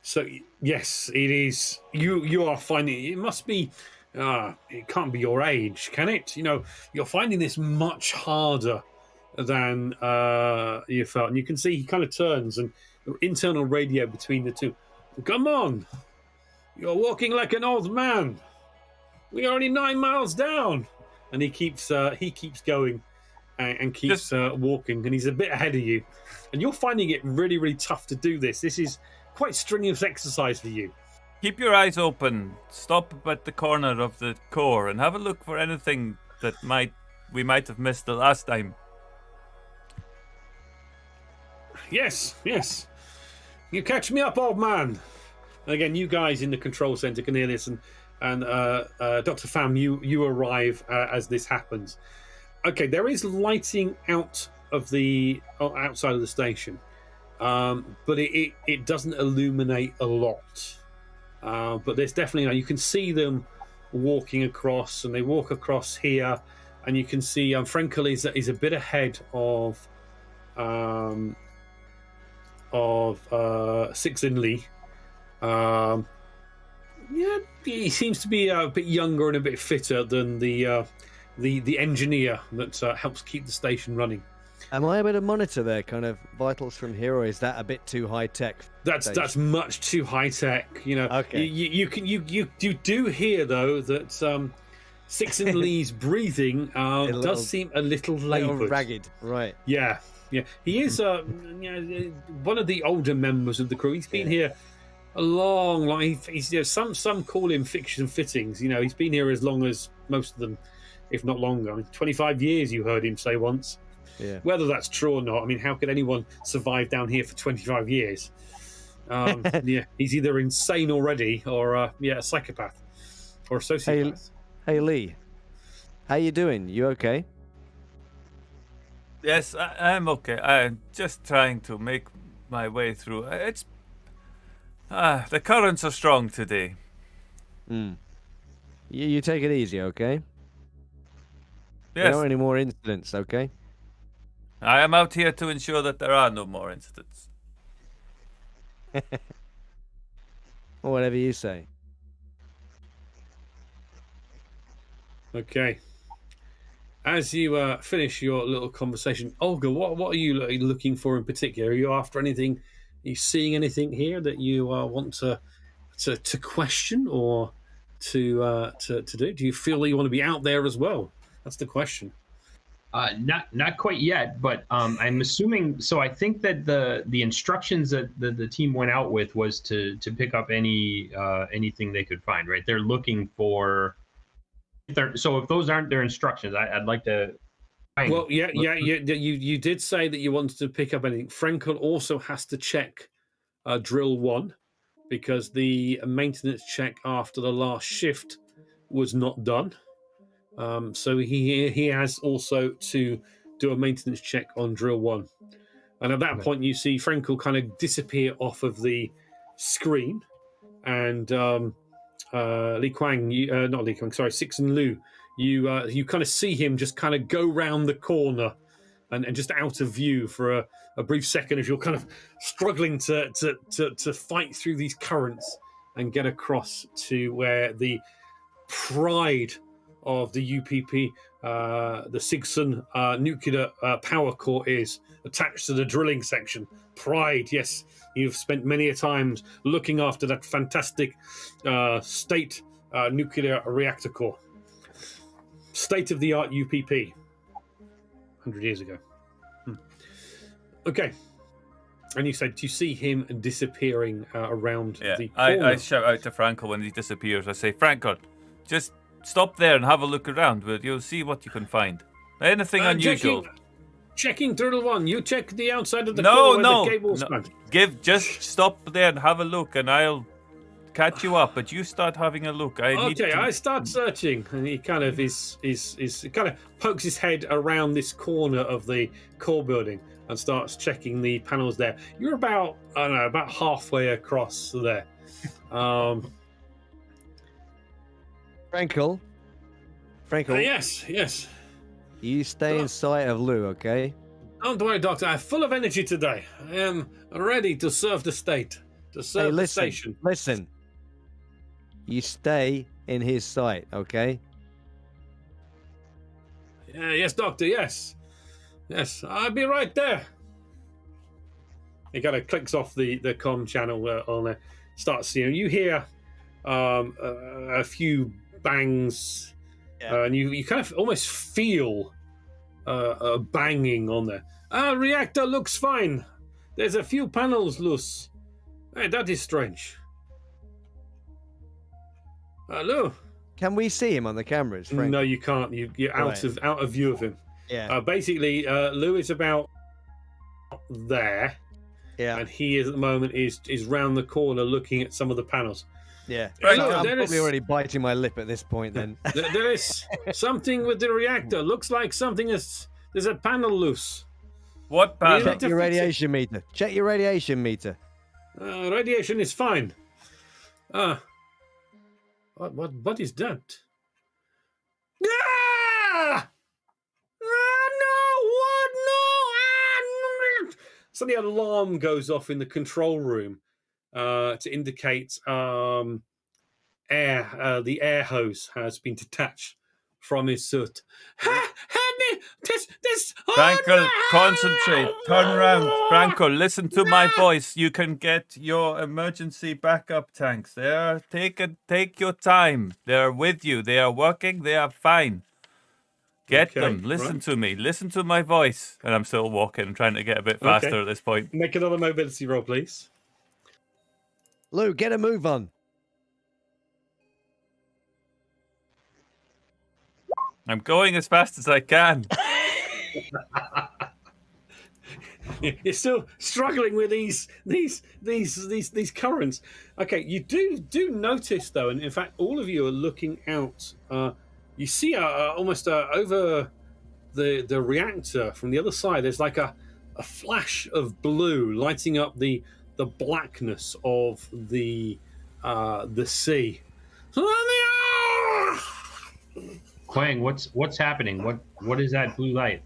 So yes, it is. You are finding it must be. It can't be your age, can it? You know, you're finding this much harder than you felt, and you can see he kind of turns and internal radio between the two. Come on, you're walking like an old man. We're only 9 miles down, and he keeps going and keeps walking, and he's a bit ahead of you, and you're finding it really, really tough to do this. This is quite strenuous exercise for you. Keep your eyes open. Stop at the corner of the core and have a look for anything that we might have missed the last time. Yes. You catch me up, old man. And again, you guys in the control center can hear this, and Dr. Pham, you arrive as this happens. Okay, there is lighting out of the outside of the station, but it doesn't illuminate a lot. But there's definitely, you can see them walking across, and they walk across here, and you can see Frenkel is a bit ahead of Sixin Lee. Yeah, he seems to be a bit younger and a bit fitter than the engineer that helps keep the station running. Am I able to monitor their kind of vitals from here, or is that a bit too high tech? That's much too high tech. You know, okay. You do hear though that Sixin Lee's breathing does seem a little laboured, ragged, right? Yeah. He is one of the older members of the crew. He's been here a long. He's some call him fiction fittings. You know, he's been here as long as most of them, if not longer. I mean, 25 years. You heard him say once. Yeah. Whether that's true or not, I mean, how could anyone survive down here for 25 years? Yeah, he's either insane already, or a psychopath, or a sociopath. Hey Lee, how you doing? You okay? Yes, I'm okay. I'm just trying to make my way through. It's the currents are strong today. You take it easy, okay? There Yes, aren't any more incidents, okay? I am out here to ensure that there are no more incidents. Or whatever you say. Okay. As you finish your little conversation, Olga, what are you looking for in particular? Are you after anything? Are you seeing anything here that you want to question or to do? Do you feel that you want to be out there as well? That's the question. Not quite yet, but I'm assuming. So I think that the instructions that the team went out with was to pick up anything they could find. Right, they're looking for. So if those aren't their instructions, I'd like to. Well, you did say that you wanted to pick up anything. Frankel also has to check drill 1 because the maintenance check after the last shift was not done. So he has also to do a maintenance check on drill 1. And at that point, you see Frankel kind of disappear off of the screen, and Li Kuang, not Li Kuang, sorry, Six and Lu, you kind of see him just kind of go round the corner and just out of view for a brief second as you're kind of struggling to fight through these currents and get across to where the pride of the UPP, the Sigson nuclear power core is attached to the drilling section. Pride, yes, you've spent many a times looking after that fantastic state nuclear reactor core. State-of-the-art UPP. 100 years ago. Okay. And you said you see him disappearing around the corner. I shout out to Frankel when he disappears. I say, Frankel, just stop there and have a look around. You'll see what you can find. Anything unusual. Checking drill 1. You check the outside of the core where the cable's found. Just stop there and have a look, and I'll catch you up. But you start having a look. I start searching, and he kind of kind of pokes his head around this corner of the core building and starts checking the panels there. You're about about halfway across there. Frankel. Yes. You stay in sight of Lou, okay? Don't worry, Doctor. I'm full of energy today. I am ready to serve the state, to serve the station. Listen. You stay in his sight, okay? Yes, Doctor. Yes. I'll be right there. He kind of clicks off the comm channel on there. Starts, you hear a few bangs, and you kind of almost feel a banging on there. Reactor looks fine. There's a few panels loose. Hey, that is strange. Hello. Can we see him on the cameras, Frank? No, you can't. You're out of view of him. Yeah. Basically, Lou is about there. Yeah. And he is at the moment is round the corner looking at some of the panels. Yeah. Right, So I'm there probably is- already biting my lip at this point then. There is something with the reactor. Looks like something is. There's a panel loose. What panel? Check your radiation meter. Check your radiation meter. Radiation is fine. What is that? Ah! No! Suddenly, an alarm goes off in the control room to indicate the air hose has been detached from his suit. Frankel, concentrate. Turn around. Frankel, listen to my voice. You can get your emergency backup tanks. Take your time. They're with you. They are working. They are fine. Get them. Listen to me. Listen to my voice. And I'm still walking, trying to get a bit faster at this point. Make another mobility roll, please. Lou, get a move on. I'm going as fast as I can. You're still struggling with these currents. Okay, you do notice though, and in fact, all of you are looking out. You see almost over the reactor from the other side. There's like a flash of blue lighting up the blackness of the sea. Quang, what's happening? What is that blue light?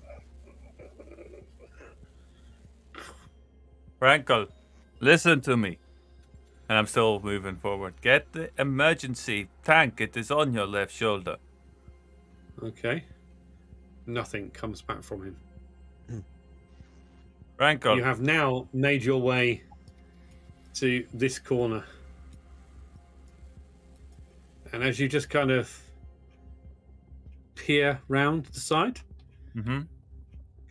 Frankel, listen to me. And I'm still moving forward. Get the emergency tank. It is on your left shoulder. Okay. Nothing comes back from him. Frankel. You have now made your way to this corner. And as you just kind of peer round the side, Mm-hmm. can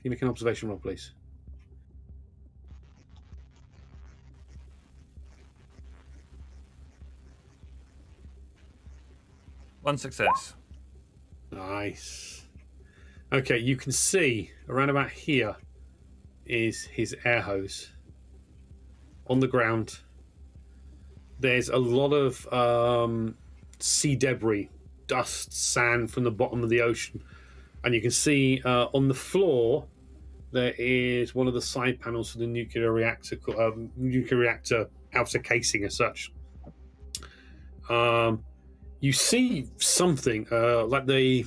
you make an observation roll, please? One success. Nice. Okay, you can see around about here is his air hose on the ground. There's a lot of sea debris, dust, sand from the bottom of the ocean, and you can see on the floor there is one of the side panels for the nuclear reactor outer casing as such. You see something like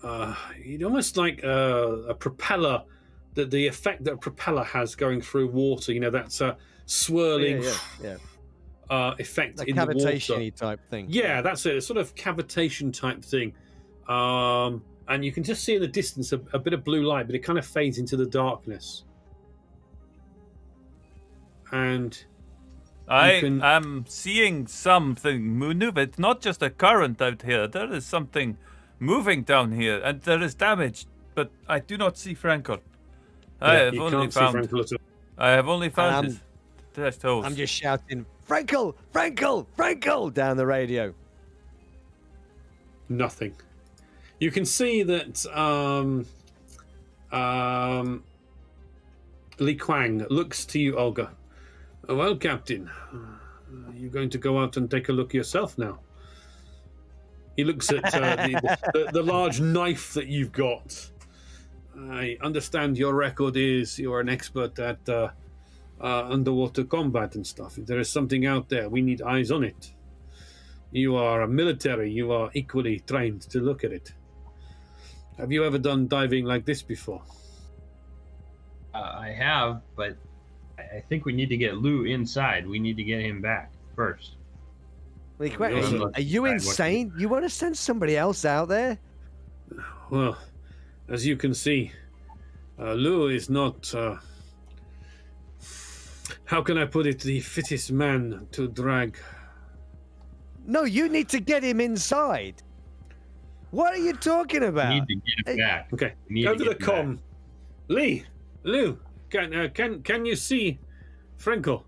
almost like a propeller, the effect that a propeller has going through water. You know, that's a swirling effect Like in the water. cavitation-y type thing. Yeah, that's it. A sort of cavitation type thing. And you can just see in the distance a bit of blue light, but it kind of fades into the darkness. And I am seeing something move. It's not just a current out here. There is something moving down here, and there is damage, but I do not see Frankel. I have only found his test hose. I'm just shouting, Frankel, Frankel, Frankel, down the radio. Nothing. You can see that Li Kuang looks to you, Olga. Well, Captain, are you going to go out and take a look yourself now? He looks at the large knife that you've got. I understand your record is you're an expert at underwater combat and stuff. If there is something out there, we need eyes on it. You are a military. You are equally trained to look at it. Have you ever done diving like this before? I have, but I think we need to get Lou inside. We need to get him back first. Are you insane? You want to send somebody else out there? Well, as you can see, Lou is not, how can I put it, the fittest man to drag. No, you need to get him inside. What are you talking about? We need to get him back. Okay, go to the comm. Lou, can you see Frankel?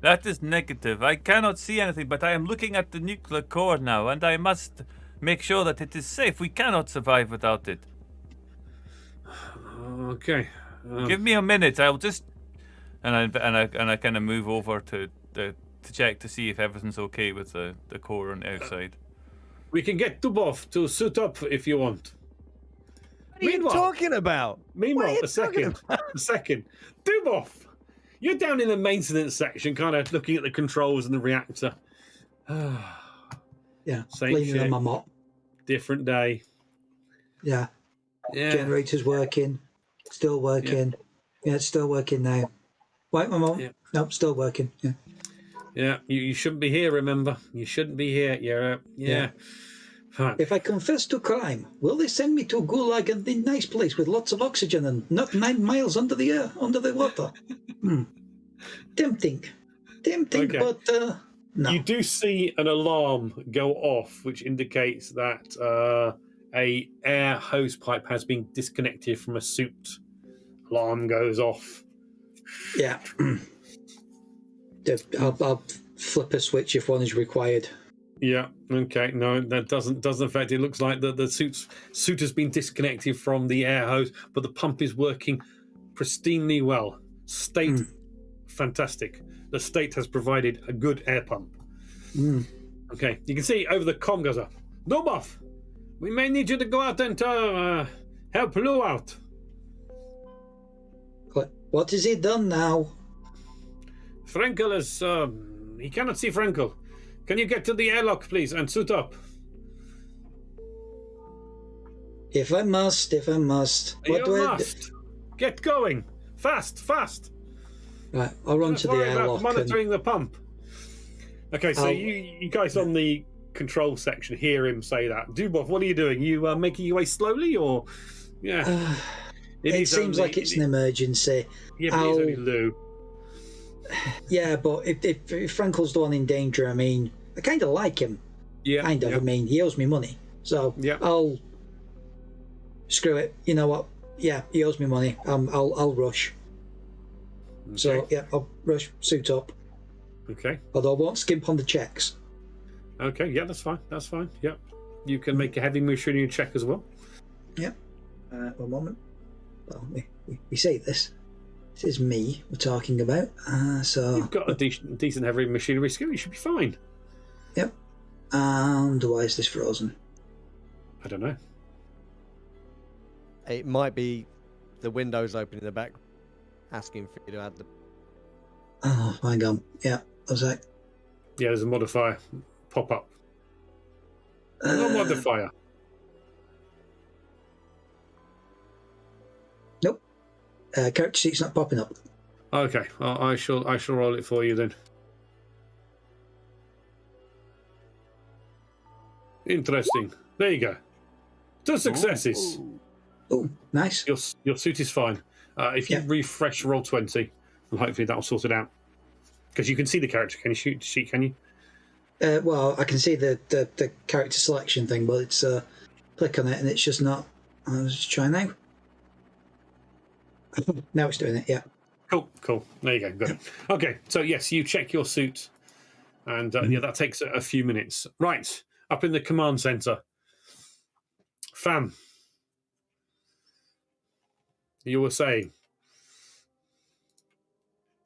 That is negative. I cannot see anything, but I am looking at the nuclear core now, and I must make sure that it is safe. We cannot survive without it. Okay. Give me a minute. I'll just and I kind of move over to check to see if everything's okay with the core on the outside. We can get Dubov to suit up if you want. What are you talking about? Meanwhile, a second. Dubov, you're down in the maintenance section, kind of looking at the controls and the reactor. Yeah, Same leaning shit. on my mop. Different day. Yeah. Yeah. Generator's working. Still working. Yeah, it's still working now. Wait, my mom. Yeah. Nope, still working. Yeah. Yeah, you shouldn't be here, remember? You shouldn't be here. Yeah. Fine. If I confess to crime, will they send me to a gulag and a nice place with lots of oxygen and not 9 miles under the water? Tempting, Okay. but no. You do see an alarm go off, which indicates that a air hose pipe has been disconnected from a suit. Alarm goes off. Yeah. I'll flip a switch if one is required. Yeah. Okay. No, that doesn't affect it. It looks like the suit has been disconnected from the air hose, but the pump is working pristinely well. State fantastic. The state has provided a good air pump. Okay. You can see over the comm goes up. Dubov, we may need you to go out and help Lou out. What has he done now? Frankel is he cannot see Frankel. Can you get to the airlock, please, and suit up? If I must. What do You I do? must get going. Fast. Right, I'll run Don't to the worry about airlock. And, monitoring the pump. Okay, so I'll- you guys on the control section hear him say that. Dubov, what are you doing? You making your way slowly, or yeah? it seems like it's an emergency. Yeah, but it's only Lou. Yeah, but if Frankel's the one in danger, I mean, I kind of like him. Yeah, Kind of. yeah. I mean, he owes me money, so Yeah. I'll screw it. You know what? Yeah, he owes me money. I'll rush. So Okay. yeah, I'll rush, suit up. Okay. Although I won't skimp on the checks. Okay. Yeah, that's fine. That's fine. Yeah, you can make a heavy machinery check as well. Yeah. 1 moment. Well, we say this. This is me we're talking about. So You've got a decent heavy machinery skill. You should be fine. Yep. And why is this frozen? I don't know. It might be the windows open in the back, asking for you to add the. Oh, hang on. Yeah, I was like, Yeah, there's a modifier pop up. No modifier. nope. Character sheet's not popping up. Okay, I shall roll it for you then. Interesting. There you go. 2 successes. Oh, nice. Your suit is fine. If you Yeah. refresh roll 20, and hopefully that'll sort it out. Because you can see the character. Can you shoot sheet? Can you? Well, I can see the character selection thing, but it's click on it and it's just not. I'll just try now. Now it's doing it. Yeah. Cool. There you go. Got it. Okay, so yes, you check your suit, and yeah, that takes a few minutes. Right, up in the command center. Fam, you were saying.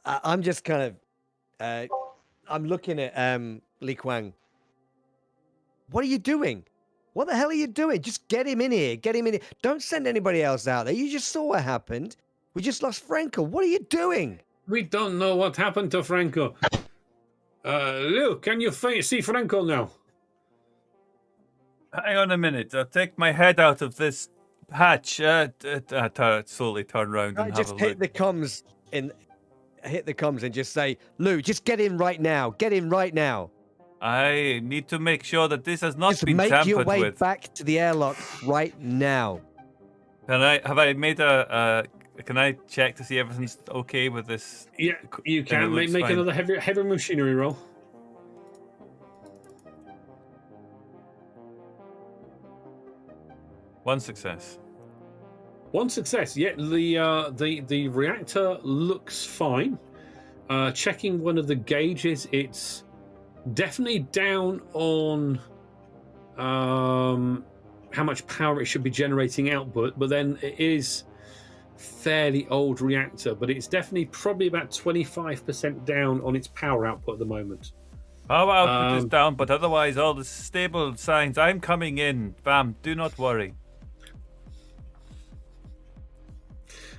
I'm just kind of. I'm looking at Li Kuang. What are you doing? What the hell are you doing? Just get him in here. Get him in here. Don't send anybody else out there. You just saw what happened. We just lost Frankel. What are you doing? We don't know what happened to Franco. Lou, can you see Franco now? Hang on a minute. I'll take my head out of this hatch. Slowly turn around and have Just a hit look. the comms and just say, Lou, just get in right now. Get in right now. I need to make sure that this has not Just been make your tampered way with. back to the airlock right now. Have I made a? Can I check to see everything's okay with this? Yeah, you Then it can looks make fine. another heavy machinery roll. One success. One success. Yeah, the reactor looks fine. Checking one of the gauges, it's definitely down on how much power it should be generating output, but then it is fairly old reactor, but it's definitely probably about 25% down on its power output at the moment. Power output is down, but otherwise all the stable signs. I'm coming in. Bam, do not worry.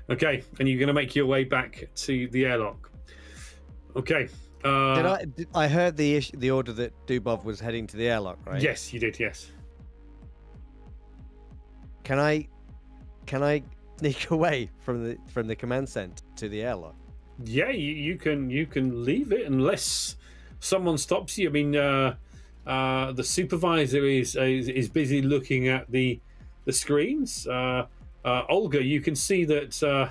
Okay, and you're going to make your way back to the airlock. Okay. I heard the order that Dubov was heading to the airlock, right? Yes, you did. Yes. Can I sneak away from the command center to the airlock? Yeah, you can leave it unless someone stops you. I mean, the supervisor is busy looking at the screens. Olga, you can see that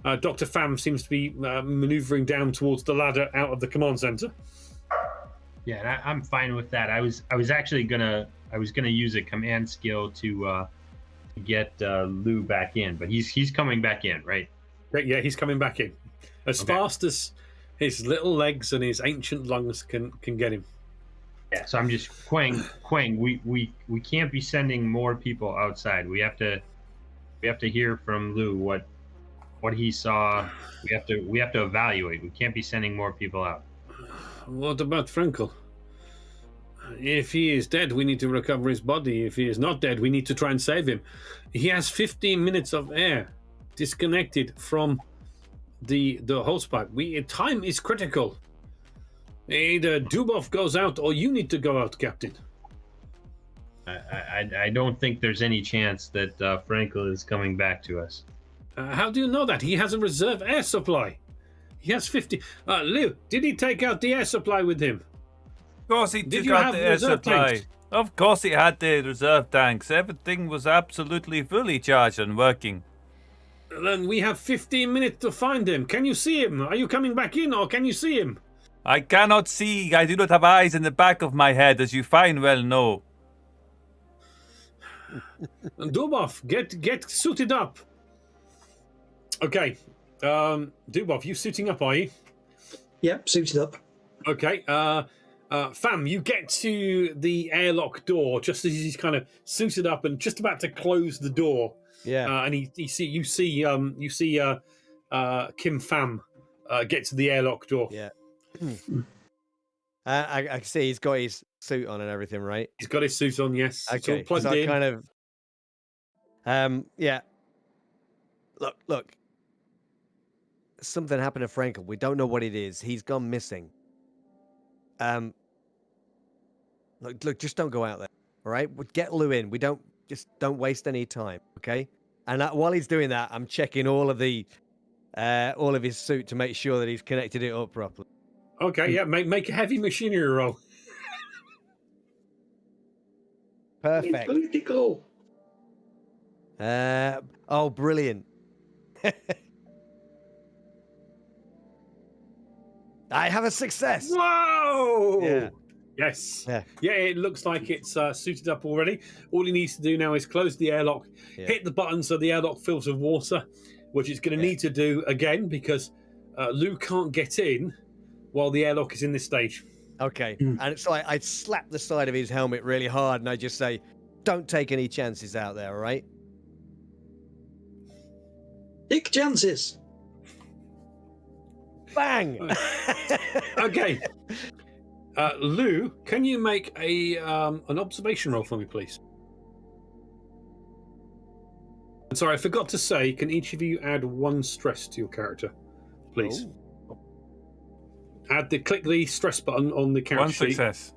Dr. Pham seems to be maneuvering down towards the ladder out of the command center. Yeah, and I'm fine with that. I was actually gonna use a command skill to get Lou back in, but he's coming back in, right? Yeah, he's coming back in as fast as his little legs and his ancient lungs can get him. Yeah, so I'm just Quang. We can't be sending more people outside. We have to hear from Lou what he saw. We have to evaluate. We can't be sending more people out. What about Frankel? If he is dead, we need to recover his body. If he is not dead, we need to try and save him. He has 15 minutes of air disconnected from the hose pipe. Time is critical. Either Dubov goes out or you need to go out, Captain. I don't think there's any chance that Frankel is coming back to us. How do you know that? He has a reserve air supply. He has 50. Lou, did he take out the air supply with him? Of course he Did took you out have the air reserve supply. tanks? Of course he had the reserve tanks. Everything was absolutely fully charged and working. Then we have 15 minutes to find him. Can you see him? Are you coming back in, or can you see him? I cannot see. I do not have eyes in the back of my head, as you fine well know. Dubov, get suited up. Okay, Dubov, you suiting up, are you? Yep, suited up. Okay, Fam, you get to the airlock door just as he's kind of suited up and just about to close the door. Yeah. And you see Kim Pham get to the airlock door. Yeah. I can see he's got his suit on and everything, right? He's got his suit on, yes. It's all Okay. plugged So in. kind of. Yeah. Look. Something happened to Frankel. We don't know what it is. He's gone missing. Look. Just don't go out there. All right. Get Lou in. Don't waste any time. Okay. And while he's doing that, I'm checking all of his suit to make sure that he's connected it up properly. Okay, yeah, make a heavy machinery roll. Perfect. Political. Oh, brilliant. I have a success. Whoa! Yeah. Yes. Yeah. Yeah, it looks like it's suited up already. All he needs to do now is close the airlock, hit the button so the airlock fills with water, which it's going to need to do again because Lou can't get in while the airlock is in this stage. Okay. And it's like I slap the side of his helmet really hard and I just say, don't take any chances out there, all right? Take chances. Bang! Okay. Lou, can you make an observation roll for me, please? I'm sorry, I forgot to say, can each of you add 1 stress to your character, please? Oh. Click the stress button on the character 1 sheet. success.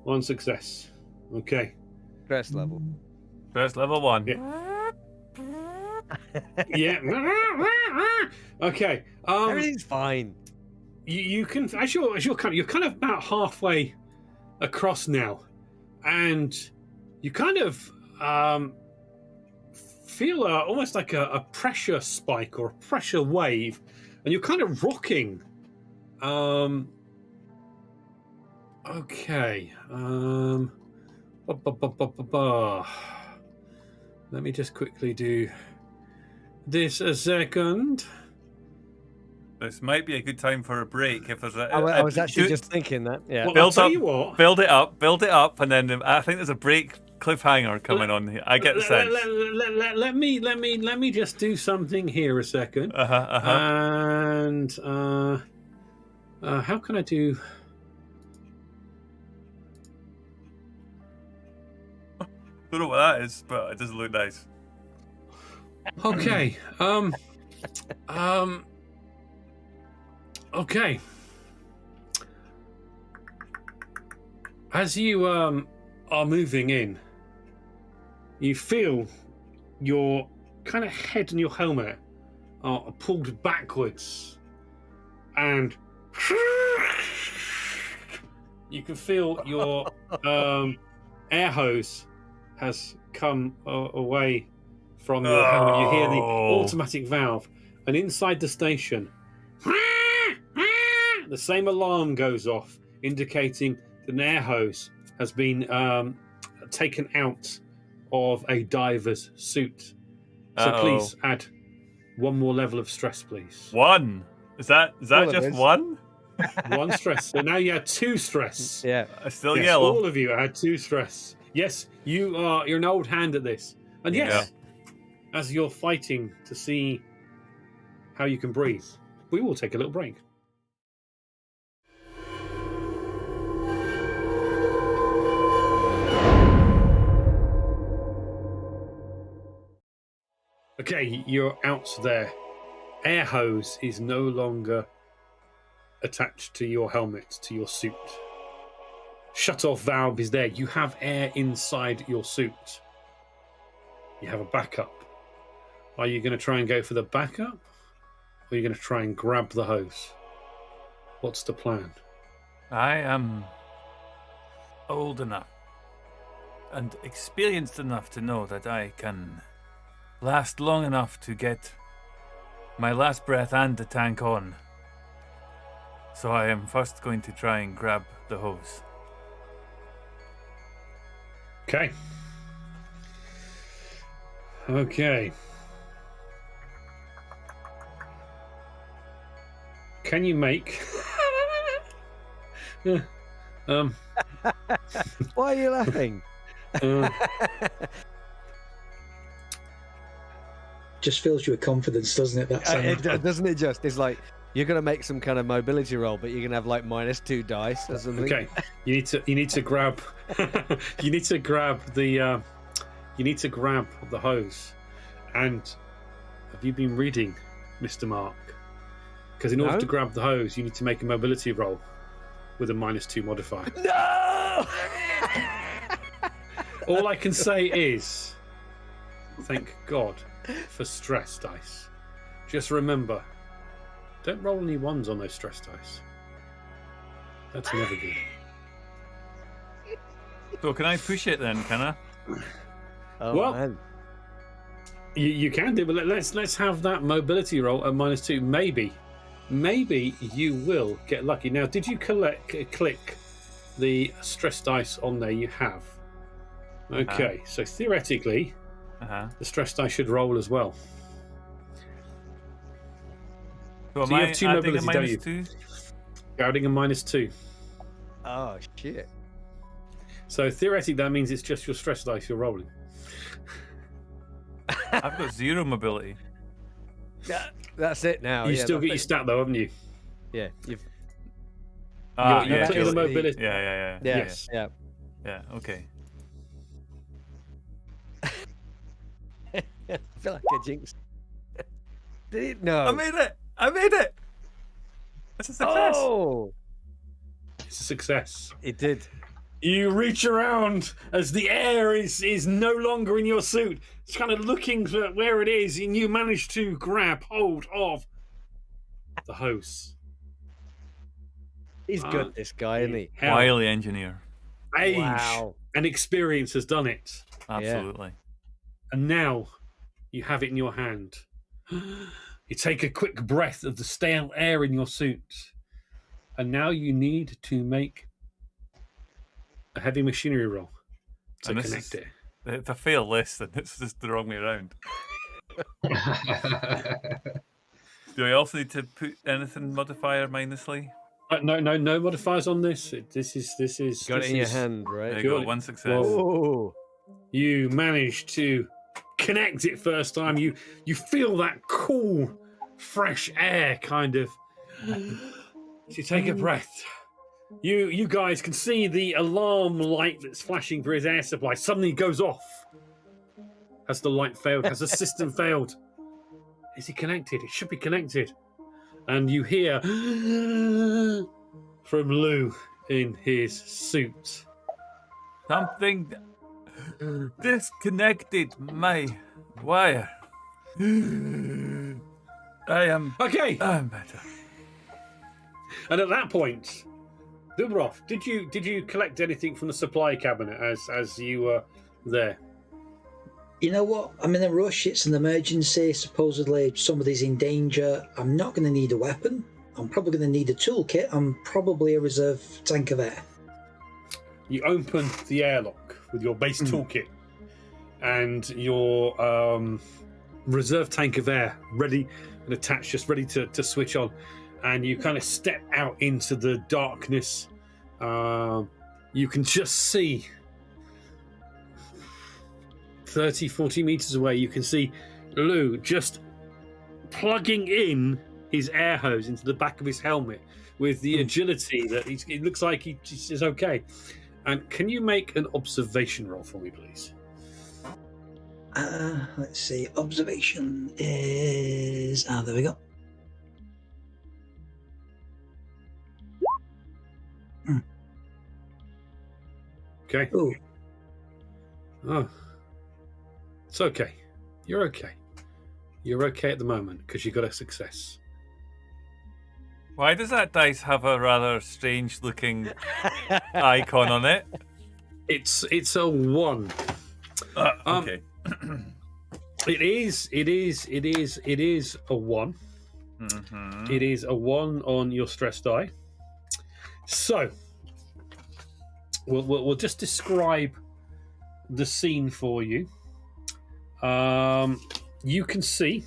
1 success. Okay. Stress level. First level 1. Yeah. Okay. Everything's fine. You can you're kind of about halfway across now, and you kind of feel almost like a pressure spike or a pressure wave, and you're kind of rocking. Okay. Let me just quickly do this a second. This might be a good time for a break. If there's I was actually just thinking that. Yeah. Well, I'll tell you what. Build it up, and then I think there's a break cliffhanger coming on here. I get the sense. Let me just do something here a second. And how can I do? Don't know what that is, but it doesn't look nice. Okay. Okay. As you are moving in, you feel your kind of head and your helmet are pulled backwards, and you can feel your air hose has come away from your helmet. You hear the automatic valve, and inside the station, the same alarm goes off, indicating an air hose has been taken out of a diver's suit. So please add 1 more level of stress, please. 1. Is that just 1? 1 stress. So now you had 2 stress. Yeah. Still Yes, yellow. all of you had 2 stress. Yes, you're an old hand at this. And yes, as you're fighting to see how you can breathe, we will take a little break. Okay, you're out there. Air hose is no longer attached to your helmet, to your suit. shut-off valve is there. You have air inside your suit. You have a backup. Are you going to try and go for the backup? Or are you going to try and grab the hose? What's the plan? I am old enough and experienced enough to know that I can last long enough to get my last breath and the tank on. So I am first going to try and grab the hose. Okay. Okay. Can you make... Why are you laughing? Just fills you with confidence, doesn't it? That sound. Doesn't it just? It's like you're going to make some kind of mobility roll, but you're going to have like -2 dice or something. Okay. You need to grab you need to grab the hose. And have you been reading, Mr. Mark? Because in order to grab the hose, you need to make a mobility roll with a -2 modifier. No! All I can say is, thank God for stress dice. Just remember, don't roll any ones on those stress dice. That's never good. So can I push it then, can I? Oh, Well, man. You can do, but let's have that mobility roll at -2. Maybe you will get lucky. Now, did you click the stress dice on there? You have. Okay, so theoretically, the stress dice should roll as well. So am you I have 2 adding a mobility, don't you? -2? You're adding a -2. Oh, shit. So theoretically, that means it's just your stress dice you're rolling. I've got 0 mobility. That's it now. You still get your stat though, haven't you? Yeah, you've. You're yeah, putting the agility. mobility. yeah. Yes. Yeah. Yeah, okay. I feel like I jinxed. Did it? No. I made it! It's a success! Oh! It's a success. It did. You reach around as the air is no longer in your suit. It's kind of looking for where it is, and you manage to grab hold of the hose. He's good, this guy, isn't he? Hell, Wily engineer. age Wow. and experience has done it. Absolutely. And now you have it in your hand. You take a quick breath of the stale air in your suit. And now you need to make a heavy machinery roll to And this connect is- it. It's a fail list, and it's just the wrong way around. Do I also need to put anything modifier minusly? No modifiers on this. This is Got this it in your is- hand, There right? you go, Good. 1 success. Oh. You manage to connect it first time. You feel that cool, fresh air kind of. So you take a breath. You guys can see the alarm light that's flashing for his air supply suddenly goes off. Has the light failed? Has the system failed? Is it connected? It should be connected. And you hear from Lou in his suit. Something disconnected my wire. I am. Okay. I'm better. And at that point, Dubrov, did you collect anything from the supply cabinet as you were there? You know what? I'm in a rush. It's an emergency. Supposedly somebody's in danger. I'm not going to need a weapon. I'm probably going to need a toolkit. I'm probably a reserve tank of air. You open the airlock with your base toolkit and your reserve tank of air ready and attached, just ready to switch on. And you kind of step out into the darkness. You can just see 30, 40 meters away, you can see Lou just plugging in his air hose into the back of his helmet with the agility that it looks like he just is okay. And can you make an observation roll for me, please? Let's see. Observation is... there we go. Okay. Oh, Oh, it's okay. You're okay. You're okay at the moment because you got a success. Why does that dice have a rather strange-looking icon on it? It's a 1. Okay. It is a 1. Mm-hmm. It is a 1 on your stress die. So we'll just describe the scene for you. You can see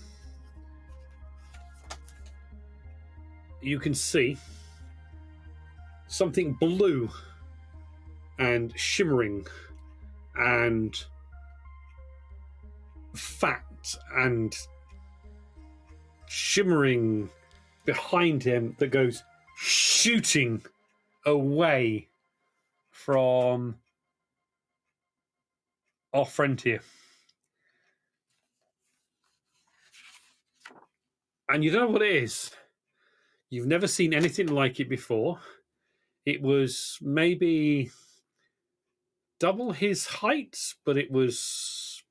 something blue and shimmering and fat and shimmering behind him that goes shooting away from our friend here. And you don't know what it is. You've never seen anything like it before. It was maybe double his height, but it was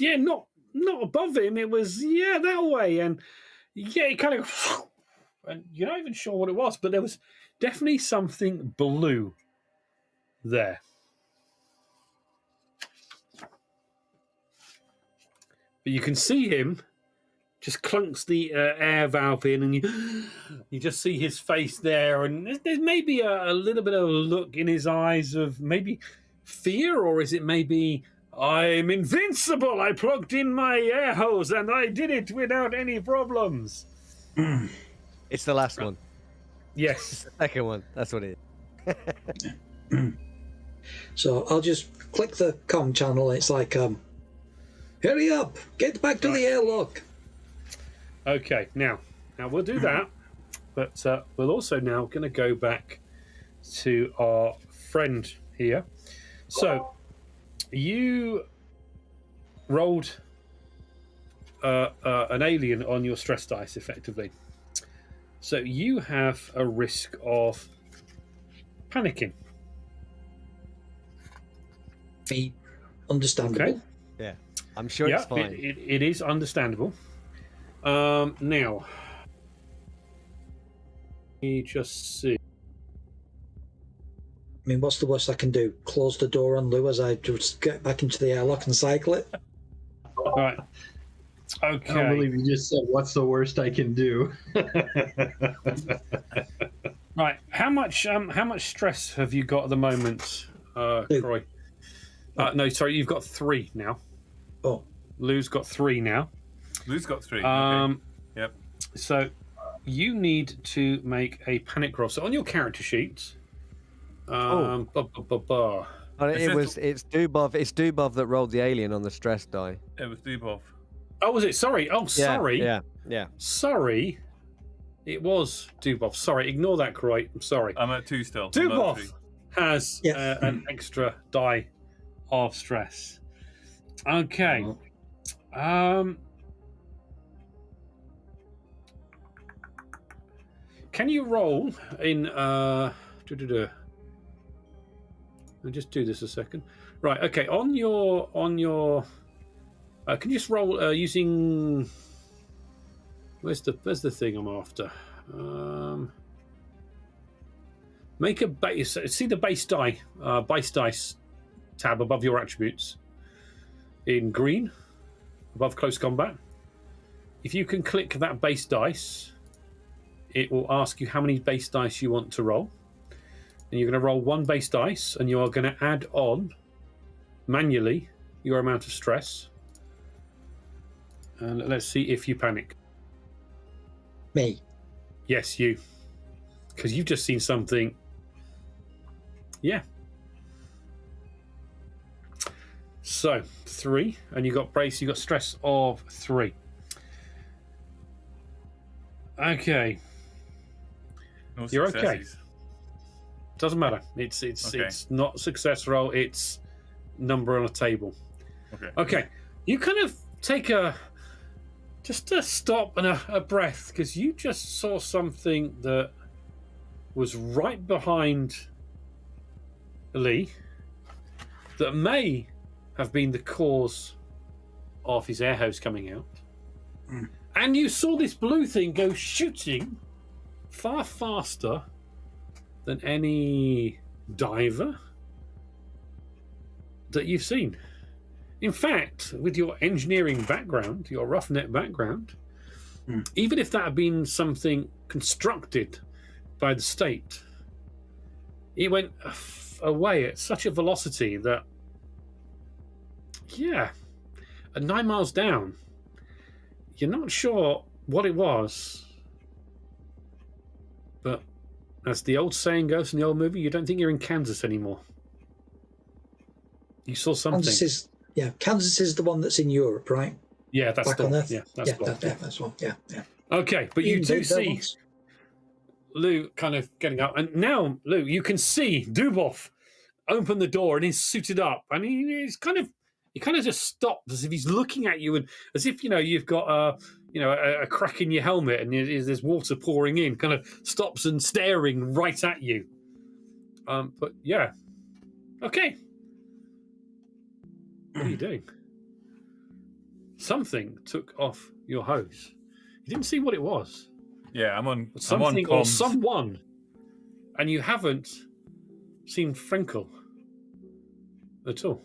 not above him. It was that way, and it kind of, and you're not even sure what it was, but there was definitely something blue there. But you can see him just clunks the air valve in, and you just see his face there, and there's maybe a little bit of a look in his eyes of maybe fear, or is it maybe I'm invincible? I plugged in my air hose and I did it without any problems. It's the last one. Yes. The second one. That's what it is. so I'll just click the comm channel. It's like, hurry up, get back to the airlock. Okay, now we'll do that, but we're also now going to go back to our friend here. So you rolled an alien on your stress dice, effectively. So you have a risk of panicking. Understandable. Okay. Yeah. I'm sure it's fine. It is understandable. Now, let me just see. I mean, what's the worst I can do? Close the door on Lou as I just get back into the airlock and cycle it? All right. Okay. I don't believe you just said, what's the worst I can do? Right. How much stress have you got at the moment, Croy? No, sorry, you've got 3 now. Oh. Lou's got 3 now. Lou's got 3. Okay. Yep. So you need to make a panic roll. So on your character sheet, It's Dubov that rolled the alien on the stress die. It was Dubov. Oh, was it? Sorry. Oh, sorry. Yeah. Sorry. It was Dubov. Sorry, ignore that, Croy. I'm sorry. I'm at 2 still. Dubov has Yeah. an extra die of stress. Okay. Can you roll in I'll just do this a second. Right, okay. On your can you just roll using where's the thing I'm after? Make a base. See the base dice tab above your attributes in green, above close combat. If you can click that base dice, it will ask you how many base dice you want to roll. And you're going to roll 1 base dice, and you are going to add on manually your amount of stress. And let's see if you panic. Me. Yes, you. Because you've just seen something. Yeah. So 3, and you got brace. You got stress of 3. Okay. No You're okay. successes. Doesn't matter. It's Okay. not a success roll. It's number on a table. Okay. You kind of take just a stop and a breath, because you just saw something that was right behind Lee, that may have been the cause of his air hose coming out. And you saw this blue thing go shooting far faster than any diver that you've seen. In fact, with your engineering background, your roughneck background, even if that had been something constructed by the state, it went away at such a velocity that, at 9 miles down, you're not sure what it was. But as the old saying goes in the old movie, you don't think you're in Kansas anymore. You saw something. Kansas is the one that's in Europe, right? Yeah, that's Back the on one. Earth. Yeah, that's the one. That's one. Yeah. Okay, but you do see once. Lou kind of getting up, and now Lou, you can see Dubov open the door, and he's suited up, and he kind of just stopped, as if he's looking at you, and as if you've got a crack in your helmet, and there's water pouring in. Kind of stops and staring right at you. But yeah, okay. What are you doing? Something took off your hose. You didn't see what it was. Yeah, I'm on Something comms. or someone, and you haven't seen Frankel at all.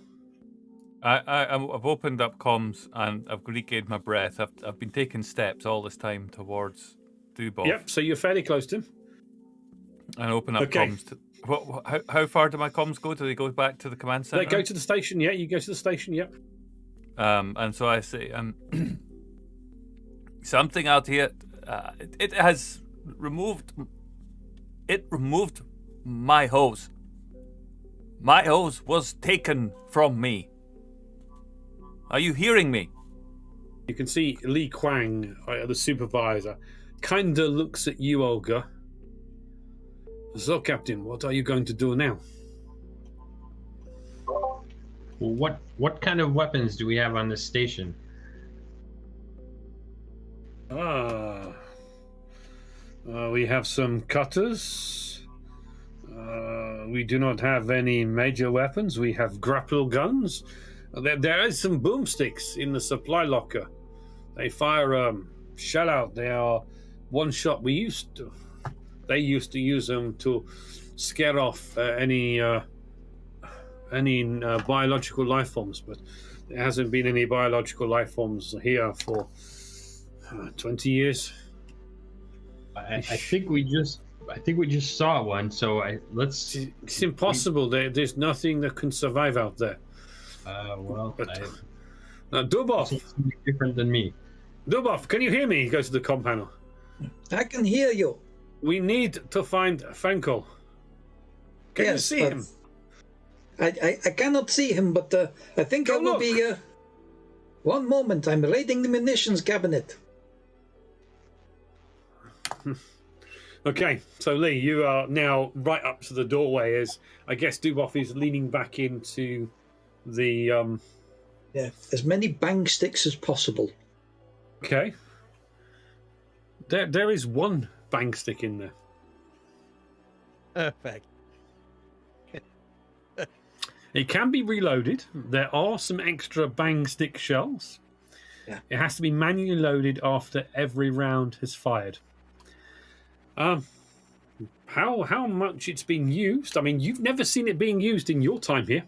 I've opened up comms and I've regained my breath. I've been taking steps all this time towards Dubov. Yep. So you're fairly close to him. And open up Okay. comms. How far do my comms go? Do they go back to the command center? They go to the station. Yeah, you go to the station. Yep. And so I say, something out here. It has removed. It removed my hose. My hose was taken from me. Are you hearing me? You can see Li Kwang, the supervisor, kind of looks at you, Olga. So, Captain, what are you going to do now? Well, what kind of weapons do we have on this station? We have some cutters. We do not have any major weapons. We have grapple guns. There is some boomsticks in the supply locker. They fire shell out. They are one shot. They used to use them to scare off any biological life forms, but there hasn't been any biological life forms here for 20 years. I think we just saw one. So let's. It's impossible. There's nothing that can survive out there. Now, Dubov, Something different than me. Dubov, can you hear me? He goes to the comm panel. I can hear you. We need to find Frankel. Can you see him? I cannot see him, but I think Go I will look. be. One moment, I'm raiding the munitions cabinet. Okay, so Lee, you are now right up to the doorway as I guess Dubov is leaning back into the. Yeah, as many bang sticks as possible. Okay. There is one bang stick in there. Perfect. It can be reloaded. There are some extra bang stick shells. Yeah. It has to be manually loaded after every round has fired. How much it's been used? I mean, you've never seen it being used in your time here.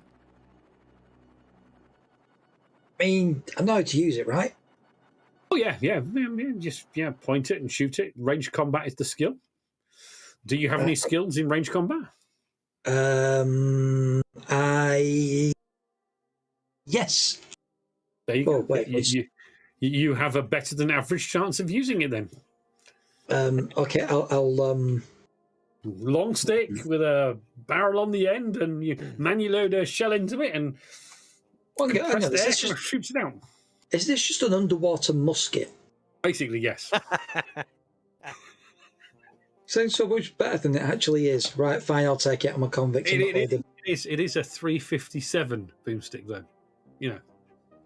I mean, I know how to use it, right? Oh yeah. Just point it and shoot it. Range combat is the skill. Do you have any skills in range combat? Yes. There you go. Wait, you have a better than average chance of using it then. Okay, I'll Long stick with a barrel on the end, and you manually load a shell into it and hang on, press there and shoots it out. is this just an underwater musket? Basically, yes. Sounds so much better than it actually is. Right, fine, I'll take it. I'm a convict. It is a 357 boomstick, though. You know.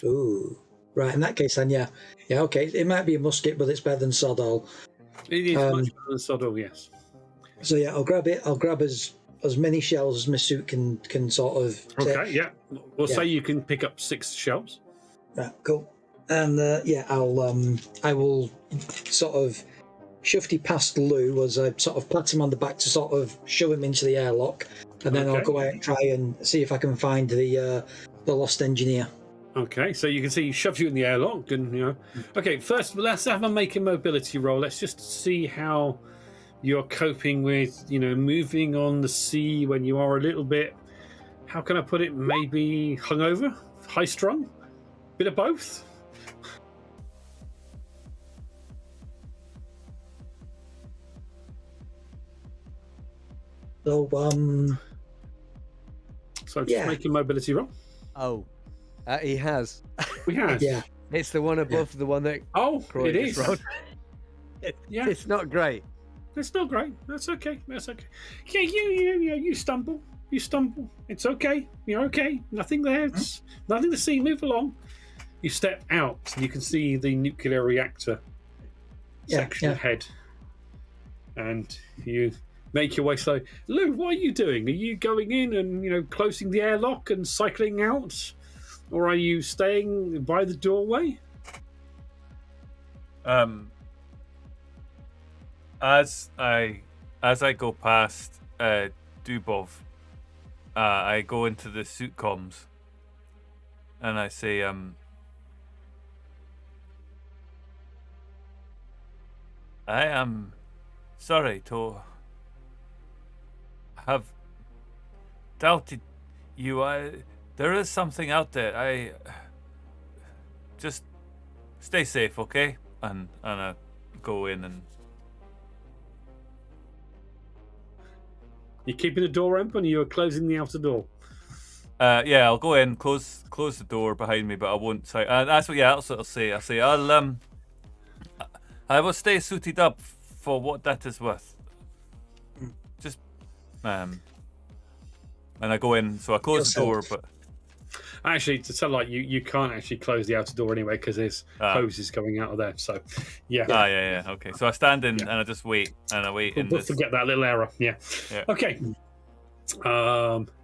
Ooh. Right, in that case, then, yeah. Yeah, okay. It might be a musket, but it's better than sod all. It is much better than Sodal, yes. So, yeah, I'll grab it. I'll grab as as many shells as my suit can sort of. Okay, yeah. We'll Yeah. say you can pick up 6 shells. Right, cool. And I will sort of shufty past Lou as I sort of pat him on the back to sort of shove him into the airlock, and then I'll Okay. go out and try and see if I can find the lost engineer. Okay, so you can see he shoves you in the airlock, and Okay, first let's have a make a mobility roll. Let's just see how you're coping with moving on the sea when you are a little bit. How can I put it? Maybe hungover, high strung, bit of both. So So just Yeah. make a mobility roll. Oh, he has. We have. yeah, It's the one above the one that Oh, Croy it just is. rolled. Yeah. It's not great. It's not great. That's okay. That's okay. Yeah, you stumble. You stumble. It's okay. You're okay. Nothing there. It's nothing to see. Move along. You step out and you can see the nuclear reactor section yeah. ahead. And you make your way slow. Lou, what are you doing? Are you going in and, closing the airlock and cycling out? Or are you staying by the doorway? As I go past Dubov, I go into the suit comms and I say, I am sorry to have doubted you. There is something out there. I just stay safe, okay? And I go in and. You're keeping the door open or you're closing the outer door? Yeah, I'll go in, close the door behind me, but I won't say. That's what I'll say. I'll say I will stay suited up for what that is worth. Just and I go in, so I close the door, but Actually, to tell you can't actually close the outer door anyway because there's hoses coming out of there. So, yeah. yeah. Okay, so I stand in and I just wait, and I wait. We'll forget that little error. Yeah. Okay.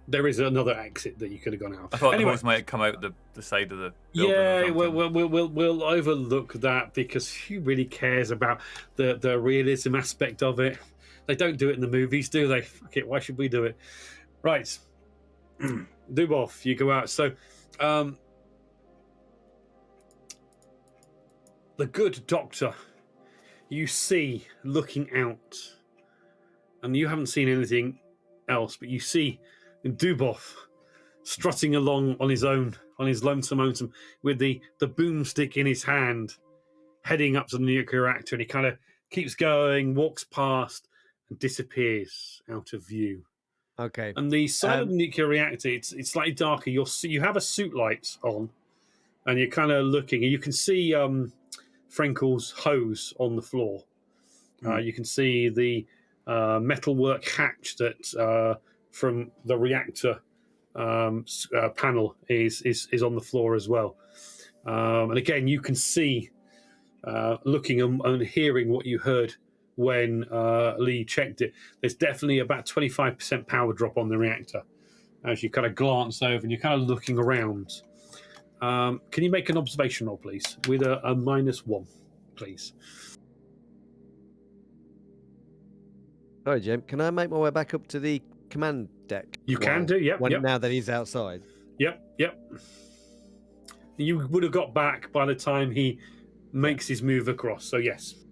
There is another exit that you could have gone out. I thought anyway, the hose might come out the side of the building. Yeah, or something. we'll overlook that because who really cares about the realism aspect of it? They don't do it in the movies, do they? Fuck it, why should we do it? Right. Dubov, you go out. So, the good doctor you see looking out, and you haven't seen anything else, but you see Dubov strutting along on his own, on his lonesome with the boomstick in his hand, heading up to the nuclear reactor, and he kind of keeps going, walks past, and disappears out of view. Okay. And the side of the nuclear reactor, it's slightly darker. You have a suit light on, and you're kind of looking, and you can see Frenkel's hose on the floor. You can see the metalwork hatch that from the reactor panel is on the floor as well. And again, you can see, looking and hearing what you heard when Lee checked it, there's definitely about 25% power drop on the reactor as you kind of glance over and you're kind of looking around. Can you make an observation roll, please, with a -1, please? Sorry, Jim. Can I make my way back up to the command deck? You can do, yep. Now that he's outside. Yep. You would have got back by the time he makes his move across, so yes.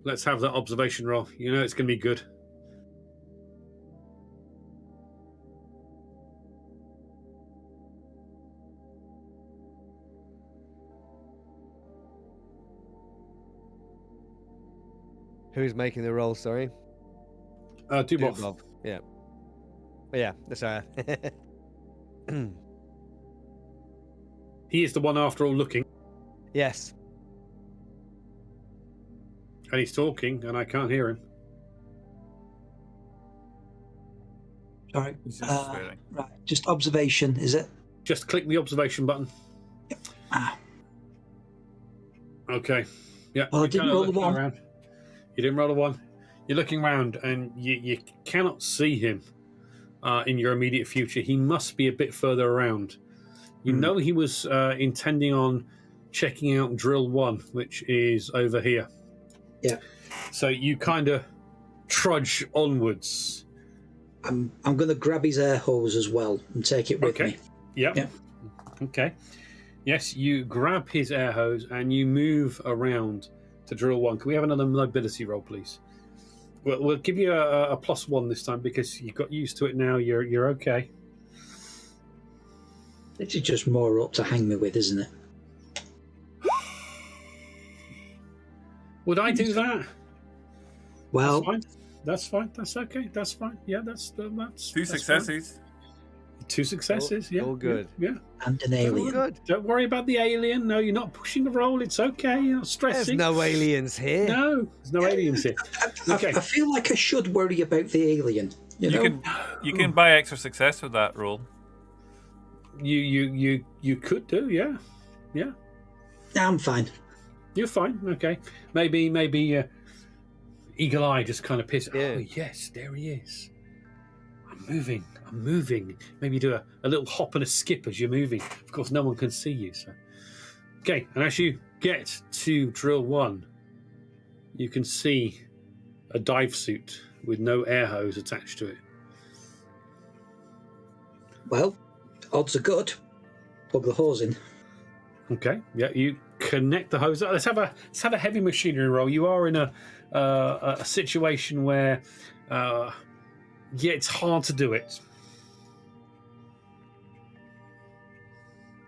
Let's have that observation roll. You know it's going to be good. Who's making the roll? Sorry. Dubov. Dubov. Yeah. Oh, yeah. That's all right. He is the one after all looking, Yes. and he's talking, and I can't hear him. Sorry. He's just swearing. Right. Just observation, is it? Just click the observation button. Ah. Okay. Yeah. Well, I you're didn't kinda roll the looking one. around. You didn't roll a 1. You're looking around and you cannot see him in your immediate future. He must be a bit further around. You know he was intending on checking out drill 1, which is over here. Yeah. So you kind of trudge onwards. I'm going to grab his air hose as well and take it with me. Yep. Yeah. Okay. Yes, you grab his air hose and you move around to drill 1. Can we have another mobility roll, please? We'll give you a +1 this time because you got used to it now. You're okay. This is just more up to hang me with, isn't it? Would I do that? Well, That's fine. That's okay. That's fine. Yeah, that's 2 that's successes. fine. 2 successes. Yeah, all good. Yeah. and an All alien. good. Don't worry about the alien. No, you're not pushing the roll. It's okay. You're not There's stressing. no aliens here. No, there's no aliens here. Okay. I feel like I should worry about the alien. You know? You can buy extra success with that roll. You could do. Yeah. Nah, I'm fine. You're fine. Okay. Maybe Eagle Eye just kind of piss. Yeah. Oh yes, there he is. I'm moving. Maybe do a little hop and a skip as you're moving. Of course, no one can see you. So, okay. And as you get to drill 1, you can see a dive suit with no air hose attached to it. Well, odds are good. Plug the hose in. Okay. Yeah. You connect the hose. Let's have a heavy machinery roll. You are in a situation where, it's hard to do it.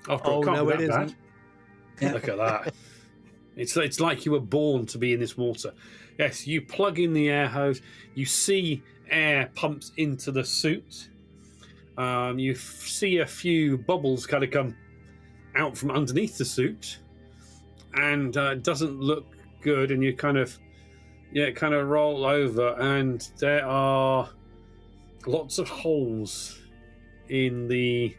After all, it can't no, be it that bad. isn't. Yeah. Look at that. It's like you were born to be in this water. Yes, you plug in the air hose. You see air pumps into the suit. You see a few bubbles kind of come out from underneath the suit, and it doesn't look good. And you kind of roll over, and there are lots of holes in the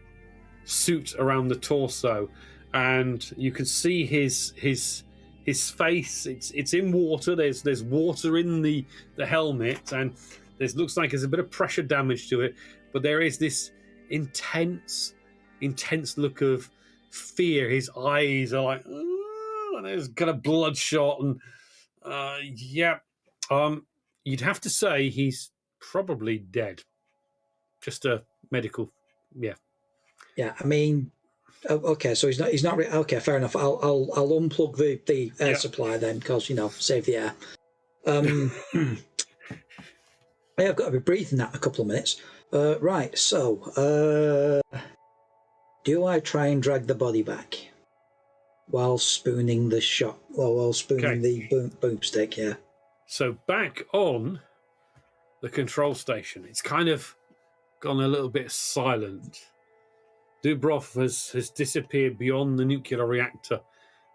suit around the torso, and you can see his face. It's in water. There's water in the helmet, and looks like there's a bit of pressure damage to it, but there is this intense look of fear. His eyes are like, and there's kind of bloodshot, and you'd have to say he's probably dead. Just a medical, yeah. Yeah, I mean, okay, so he's not. Okay, fair enough. I'll unplug the air supply then, because save the air. I've got to be breathing that in a couple of minutes. Right, so do I try and drag the body back while spooning the shot? Well, while spooning the boomstick, yeah. So back on the control station, it's kind of gone a little bit silent. Dubrov has disappeared beyond the nuclear reactor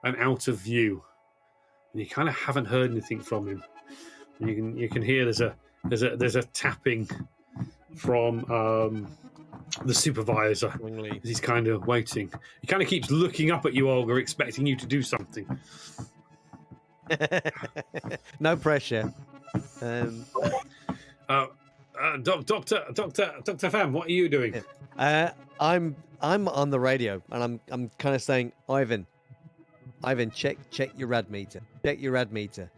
and out of view, and you kind of haven't heard anything from him. And you can hear there's a tapping from the supervisor as he's kind of waiting. He kind of keeps looking up at you, Olga, expecting you to do something. No pressure. Dr. Pham, what are you doing? I'm on the radio, and I'm kind of saying, Ivan, check your rad meter. Check your rad meter.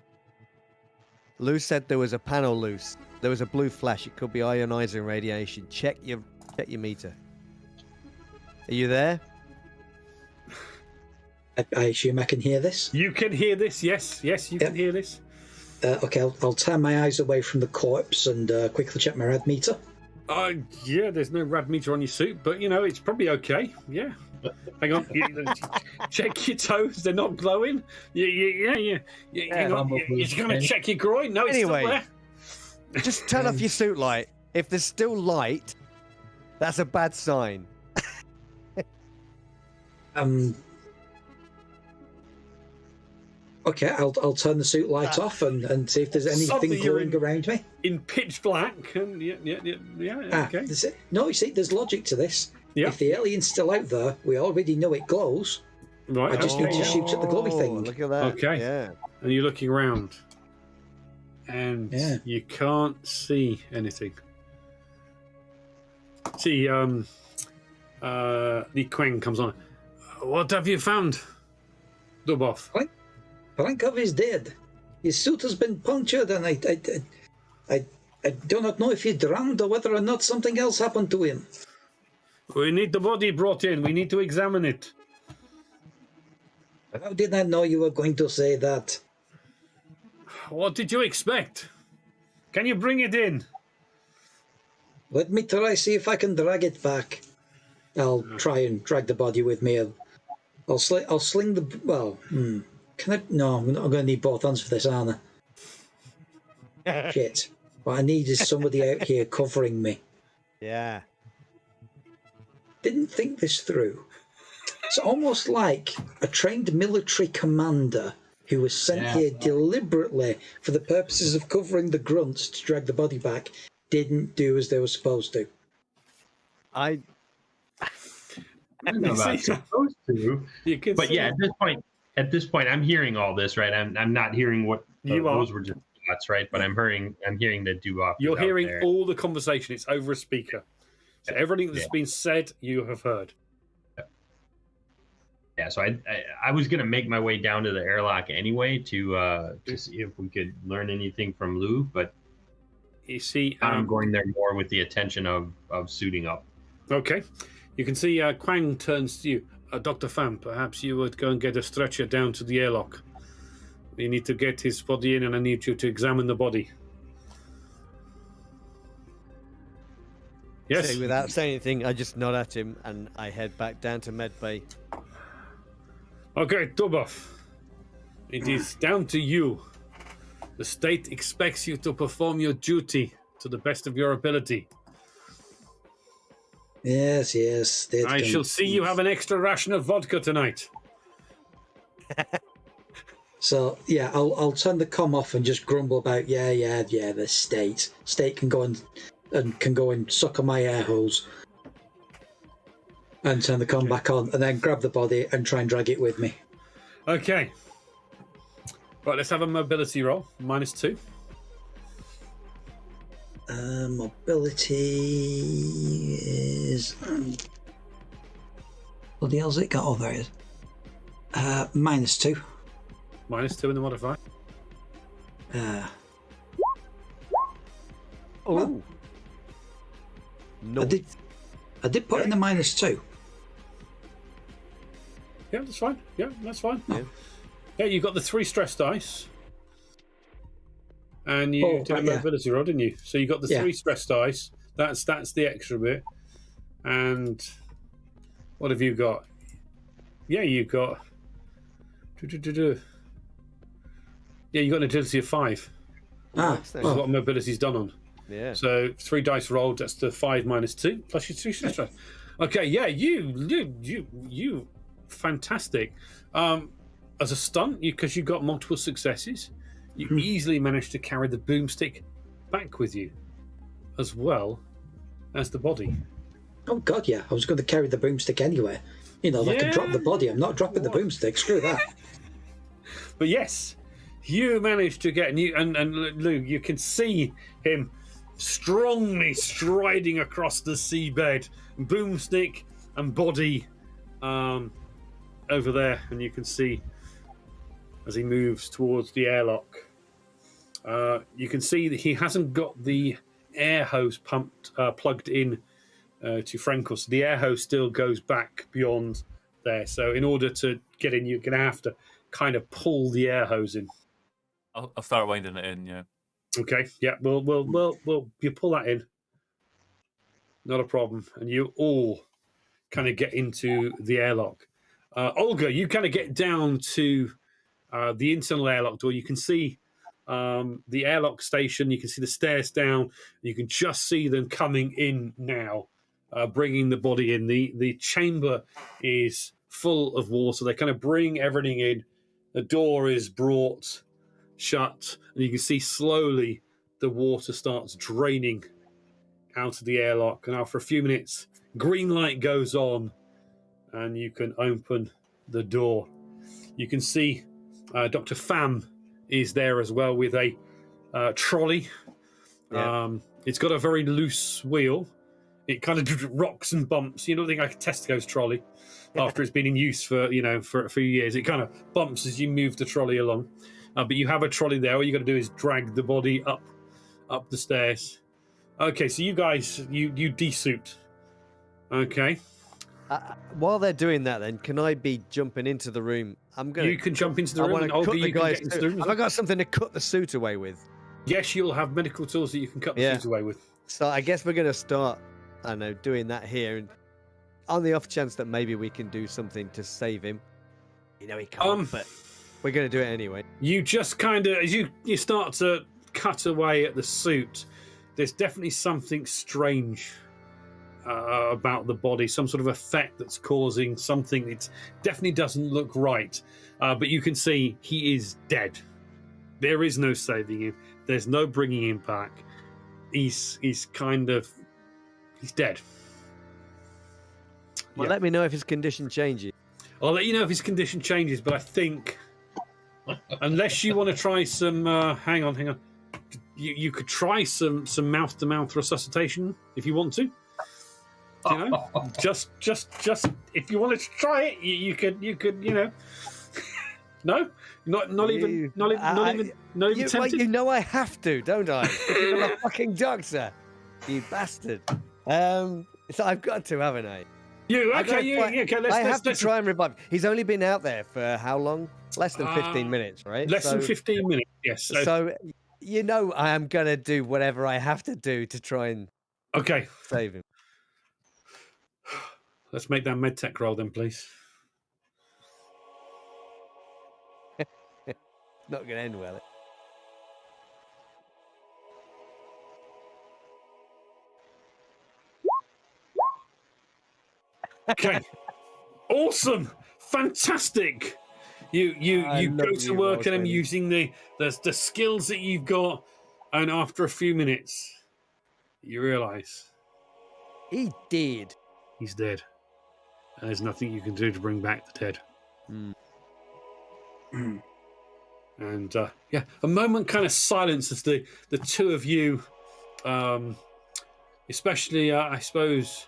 Lou said there was a panel loose. There was a blue flash. It could be ionizing radiation. Check your meter. Are you there? I assume I can hear this. You can hear this. Yes, you can hear this. Okay, I'll turn my eyes away from the corpse and quickly check my rad meter. Yeah, there's no rad meter on your suit, but it's probably okay. Yeah. Hang on. Check your toes. They're not glowing. Yeah. Hang on. You're going to check your groin? No, it's Anyway, still there. Just turn off your suit light. If there's still light, that's a bad sign. Okay, I'll turn the suit light off and see if there's anything glowing around me. In pitch black, and okay. No, you see, there's logic to this. Yeah. If the alien's still out there, we already know it glows. Right. I just need to shoot at the glowy thing. Look at that. Okay. Yeah. And you're looking around. and Yeah. you can't see anything. See, Li Quang comes on. What have you found, Duboff? Frankov is dead. His suit has been punctured, and I do not know if he drowned or whether or not something else happened to him. We need the body brought in. We need to examine it. How did I know you were going to say that? What did you expect? Can you bring it in? Let me try, see if I can drag it back. I'll try and drag the body with me. I'll sling the... Well, can I... No, I'm going to need both hands for this, aren't I? Shit. What I need is somebody out here covering me. Yeah. Didn't think this through. It's almost like a trained military commander who was sent here deliberately for the purposes of covering the grunts to drag the body back didn't do as they were supposed to. I don't know about supposed to, but yeah, at this point, I'm hearing all this, right? I'm not hearing what those were just thoughts, right? But I'm hearing the do-off. You're hearing all the conversation. It's over a speaker, so everything that's been said, you have heard. Yeah, so I was gonna make my way down to the airlock anyway to see if we could learn anything from Lou, but you see, I'm going there more with the intention of suiting up. Okay, you can see Quang turns to you, Dr. Pham. Perhaps you would go and get a stretcher down to the airlock. We need to get his body in, and I need you to examine the body. Yes. So without saying anything, I just nod at him and I head back down to medbay. Okay, Duboff. It is down to you. The state expects you to perform your duty to the best of your ability. Yes. I shall see you have an extra ration of vodka tonight. So yeah, I'll turn the comm off and just grumble about the state can go and suck on my air hose, and turn the comm back on, and then grab the body and try and drag it with me. Okay. Right, let's have a mobility roll. -2. Mobility is... What the hell's it got? Oh, there it is. -2. -2 in the modifier. Oh. No. I did put in the -2. Yeah, that's fine. Yeah, that's fine. Yeah. Yeah, you got the 3 stress dice. And you did a mobility roll, didn't you? So you got the 3 stress dice. That's the extra bit. And what have you got? Yeah, you got... Yeah, you got an agility of 5. This is what mobility's done on. Yeah. So 3 dice rolled, that's the 5 -2, plus your 3 stress dice. Okay, yeah, you fantastic. As a stunt, because you got multiple successes, you easily managed to carry the boomstick back with you, as well as the body. Oh god, yeah! I was going to carry the boomstick anywhere. I could drop the body. I'm not dropping the boomstick. Screw that. But yes, you managed to get and Lou, you can see him strongly striding across the seabed, boomstick and body over there, and you can see as he moves towards the airlock. You can see that he hasn't got the air hose plugged in to Frankel, so the air hose still goes back beyond there. So in order to get in, you're going to have to kind of pull the air hose in. I'll start winding it in, yeah. Okay, yeah, we'll you pull that in. Not a problem. And you all kind of get into the airlock. Olga, you kind of get down to the internal airlock door. You can see the airlock station. You can see the stairs down. You can just see them coming in now, bringing the body in. The chamber is full of water. They kind of bring everything in. The door is brought shut, and you can see slowly the water starts draining out of the airlock. And after a few minutes, green light goes on, and you can open the door. You can see Dr. Pham is there as well with a trolley. Yeah. It's got a very loose wheel. It kind of rocks and bumps. You know, think like a Tesco's trolley after it's been in use for for a few years. It kind of bumps as you move the trolley along. But you have a trolley there. All you got to do is drag the body up the stairs. Okay, so you guys you desuit. Okay. While they're doing that, then can I be jumping into the room? You can jump into the I room. want And to cut Olga, the you can guy's get into the suit. room. Have I got something to cut the suit away with? Yes, you'll have medical tools that you can cut the suit away with. So I guess we're going to start, I don't know, doing that here, and on the off chance that maybe we can do something to save him. You know he can't, but we're going to do it anyway. You just kind of, as you start to cut away at the suit, there's definitely something strange about the body, some sort of effect that's causing something. It definitely doesn't look right, but you can see he is dead. There is no saving him. There's no bringing him back. He's dead. Well, let me know if his condition changes. I'll let you know if his condition changes, but I think unless you want to try some, hang on, you could try some mouth-to-mouth resuscitation if you want to. You know, just if you wanted to try it, you could, no, not even tempted. Well, you know I have to, don't I? I'm a fucking doctor, you bastard. So I've got to, haven't I? Let's try and revive. He's only been out there for how long? Less than 15 minutes, right? Less than 15 minutes, yes. So I am gonna do whatever I have to do to try and save him. Let's make that medtech roll then, please. Not gonna end well. Okay. Awesome. Fantastic. You go to work and I'm using the skills that you've got, and after a few minutes you realise he did. He's dead. And there's nothing you can do to bring back the dead. And a moment kind of silence as the two of you, especially I suppose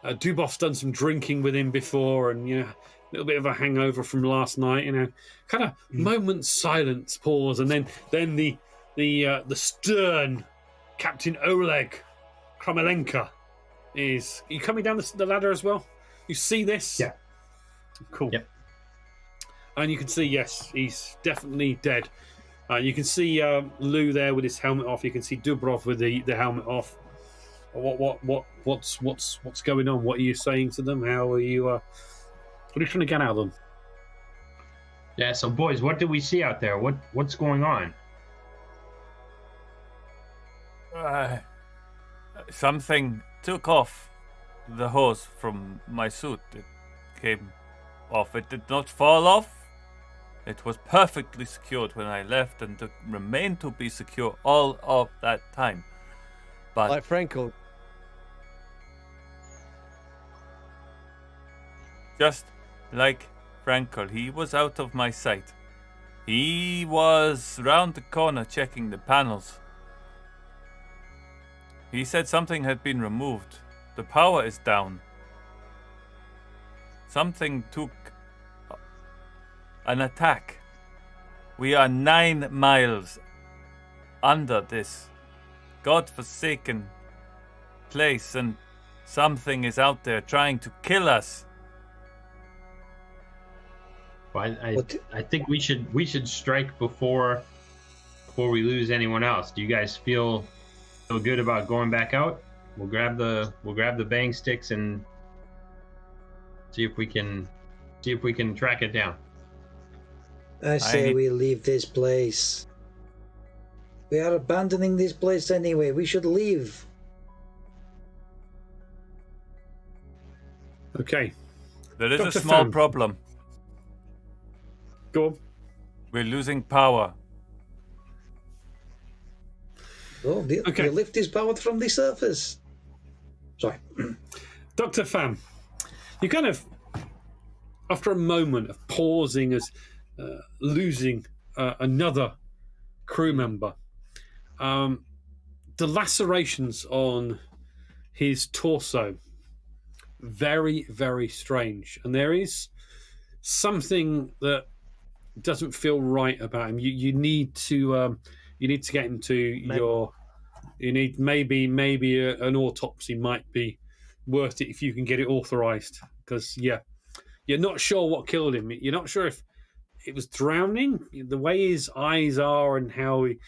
Dubov's done some drinking with him before, and a little bit of a hangover from last night. Kind of moment silence, pause, and then the stern Captain Oleg Kromelenko is. Are you coming down the ladder as well? You see this? Yeah. Cool. Yep. And you can see, yes, he's definitely dead. You can see Lou there with his helmet off. You can see Dubrov with the helmet off. What's going on? What are you saying to them? How are you? What are you trying to get out of them? Yeah. So, boys, what do we see out there? What's going on? Something took off the hose from my suit. It came off. It did not fall off. It was perfectly secured when I left, and remained to be secure all of that time. But like Frankel. Just like Frankel, he was out of my sight. He was round the corner checking the panels. He said something had been removed. The power is down. Something took an attack. We are 9 miles under this godforsaken place, and something is out there trying to kill us. Well, I think we should strike before we lose anyone else. Do you guys feel good about going back out? We'll grab the bang sticks and see if we can track it down. I say we leave this place. We are abandoning this place anyway. We should leave. Okay. There is Dr. a small Fan. problem. Go on. We're losing power. Oh, the lift is powered from the surface. Sorry. Dr. Pham, you kind of, after a moment of pausing as losing another crew member, The lacerations on his torso, very, very strange. And there is something that doesn't feel right about him. You need to get him to your. You need maybe an autopsy might be worth it if you can get it authorized, because you're not sure what killed him. You're not sure if it was drowning, the way his eyes are and how he.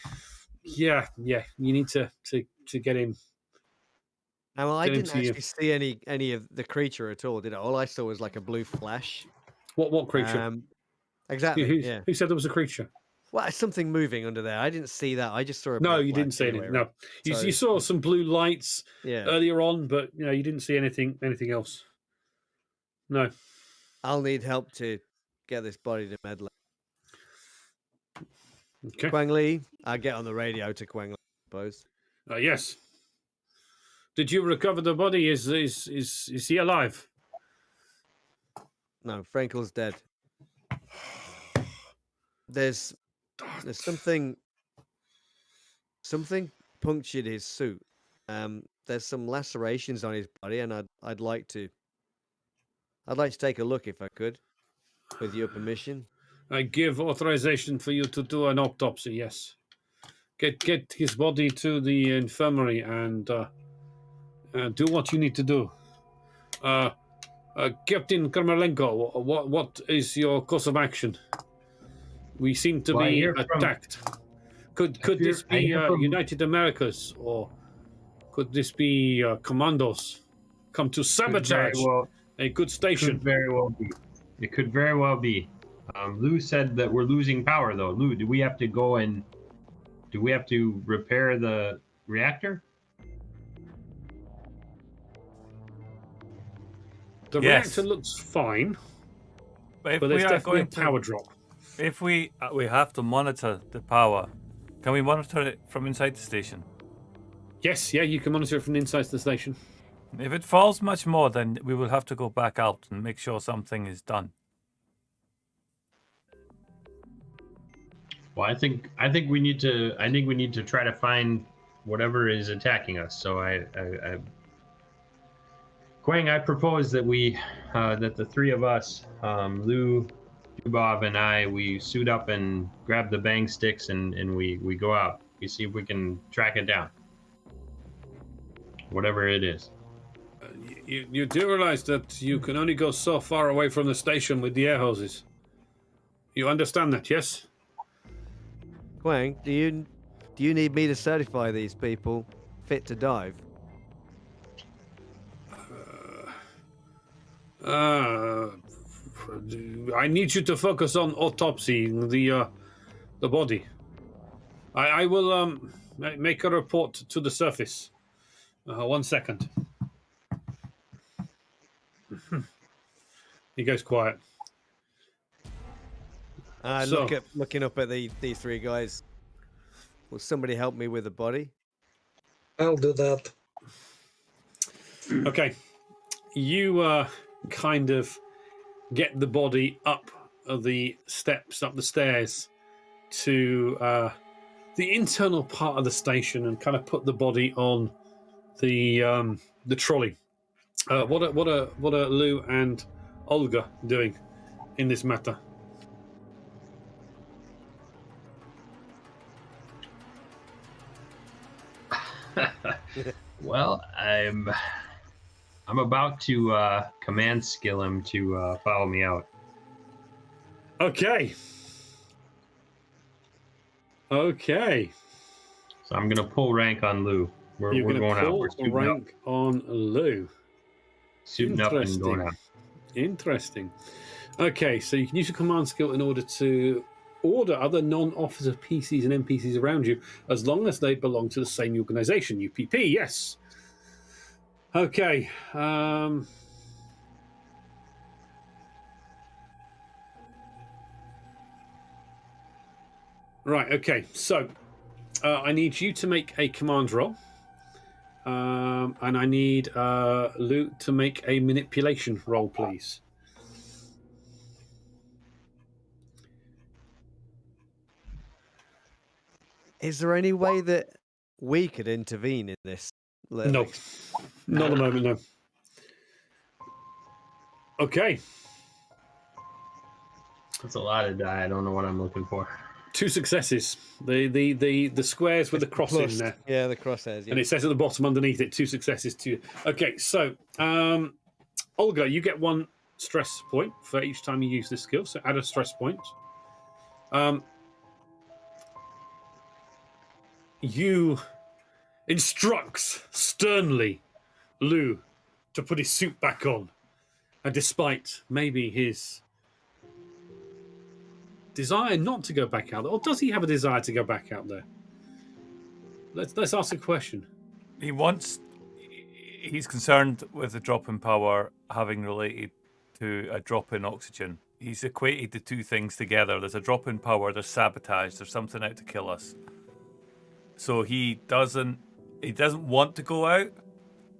Yeah. You need to get him. Now, I Get didn't into you. actually see any of the creature at all, did I? All I saw was like a blue flash. What creature? Exactly. Who said there was a creature? Well, something moving under there. I didn't see that. I just saw a No, blue you didn't flash see anyway, anything. right? No, you So- saw some blue lights Yeah. earlier on, but you didn't see anything else. No. I'll need help to get this body to Medley. Okay. Quang Li, I'll get on the radio to Quang Li, I suppose. Yes. Did you recover the body? Is he alive? No, Frankel's dead. There's something punctured his suit. There's some lacerations on his body, and I'd like to take a look if I could, with your permission. I give authorization for you to do an autopsy. Yes. Get his body to the infirmary and do what you need to do. Captain Karmelenko, what is your course of action? We seem to Well, I be hear from- attacked. Could this I be hear from- United Americas, or could this be commandos come to sabotage a good station? Could very well be. It could very well be. Lou said that we're losing power, though. Lou, do we have to go and repair the reactor? The Yes. reactor looks fine, But but there's definitely a power drop. If we have to monitor the power, can we monitor it from inside the station? Yes, you can monitor it from inside the station. If it falls much more, then we will have to go back out and make sure something is done. Well, I think we need to try to find whatever is attacking us. So Quang, I propose that that the three of us, Lou, Dubov, and I, we suit up and grab the bang sticks and we go out. We see if we can track it down. Whatever it is. You do realize that you can only go so far away from the station with the air hoses. You understand that, yes? Quang, do you need me to certify these people fit to dive? I need you to focus on autopsying the body. I will make a report to the surface. 1 second. He goes quiet. Looking up at these three guys. Will somebody help me with the body? I'll do that. Okay. You kind of get the body up the steps, up the stairs to the internal part of the station and kind of put the body on the trolley. What are Lou and Olga doing in this matter? Well, I'm about to command skill him to follow me out. Okay. So I'm gonna pull rank on Lou. We're You're going out. We're pull suiting rank on Lou. Suiting up and going out. Interesting. Okay, so you can use your command skill in order to order other non-officer PCs and NPCs around you, as long as they belong to the same organization. UPP, yes. Okay. Right, okay. So, I need you to make a command roll. And I need Lou to make a manipulation roll, please. Is there any way that we could intervene in this. No, not at the moment. No. Okay. That's a lot of die. I don't know what I'm looking for. 2 successes. The squares with the cross in Plus, there. yeah, the crosshairs. Yeah. And it says at the bottom underneath it, 2 successes. Okay, so Olga, you get 1 stress point for each time you use this skill. So add a stress point. You instructs sternly Lou to put his suit back on, and despite maybe his desire not to go back out there, or does he have a desire to go back out there? Let's ask a question. He's concerned with the drop in power having related to a drop in oxygen. He's equated the 2 things together. There's a drop in power, there's sabotage, there's something out to kill us. So he doesn't want to go out,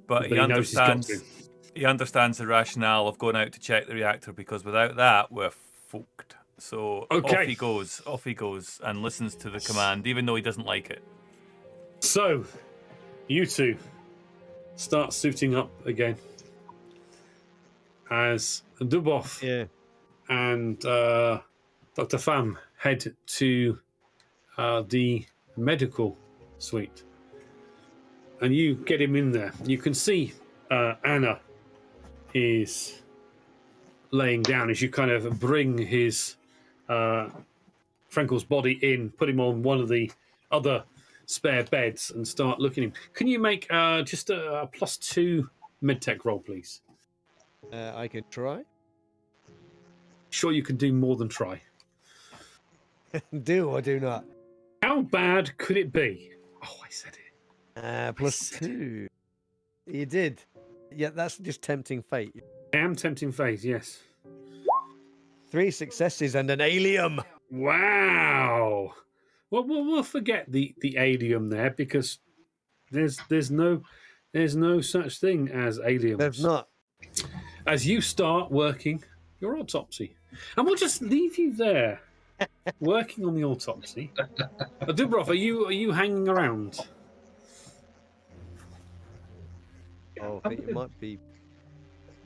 but he understands the rationale of going out to check the reactor, because without that we're fucked. So Okay. off he goes and listens to the command, even though he doesn't like it. So, you 2 start suiting up again as Dubov and Dr. Pham head to the medical suite. And you get him in there. You can see Anna is laying down as you kind of bring his Frankel's body in, put him on one of the other spare beds and start looking at him. Can you make just a +2 medtech roll, please? I could try. Sure, you can do more than try. Do or do not. How bad could it be? Oh, I said it. +2. You did. Yeah, that's just tempting fate. I am tempting fate, yes. 3 successes and an alien. Wow. Well, we'll forget the alium there, because there's no such thing as aliens. There's not. As you start working your autopsy, and we'll just leave you there, working on the autopsy. Dubrov, are you hanging around? Oh, I think it might be.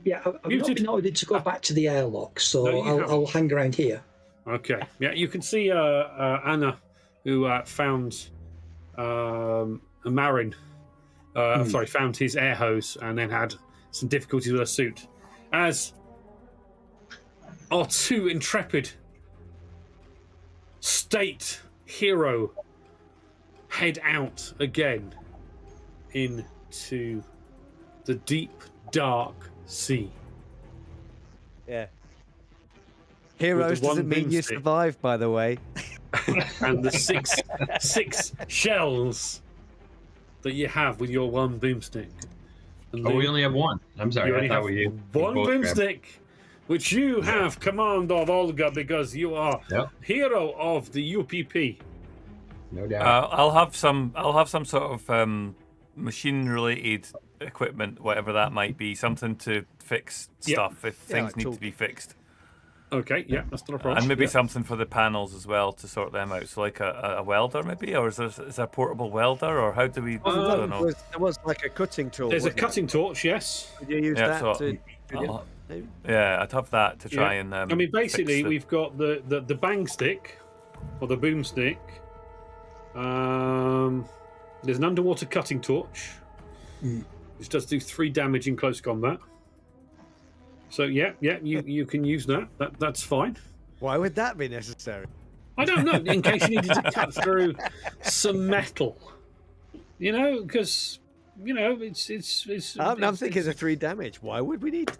Yeah, I've not been ordered to go back to the airlock, so No, I'll hang around here. Okay. Yeah, you can see Anna, who found Marin. Found his air hose and then had some difficulties with her suit. As our 2 intrepid state hero head out again into the deep, dark sea. Yeah. Heroes the one doesn't mean you boomstick. survive, by the way. And the six shells that you have with your 1 boomstick. And Oh, we only have 1. I'm sorry. you I only thought have we 1 both grabbed- boomstick, which you have command of, Olga, because you are Yep. hero of the UPP. No doubt. I'll have some sort of machine-related equipment, whatever that might be, something to fix Yeah. stuff if Yeah, things like need tool. to be fixed, Okay, yeah, that's not a problem. and maybe Yeah. something for the panels as well to sort them out. So like a welder, maybe, or is there a portable welder, or how do we? I don't know. There was like a cutting tool. There's a wasn't there? cutting torch, yes. Could you use Yeah, that so to? I'll- yeah, I'd have that to try and. I mean, basically, fix the- we've got the bang stick, or the boomstick. There's an underwater cutting torch, which does do 3 damage in close combat. So yeah, you can use that. That's fine. Why would that be necessary? I don't know, in case you needed to cut through some metal. You know, because it's. I'm thinking it's a 3 damage. Why would we need?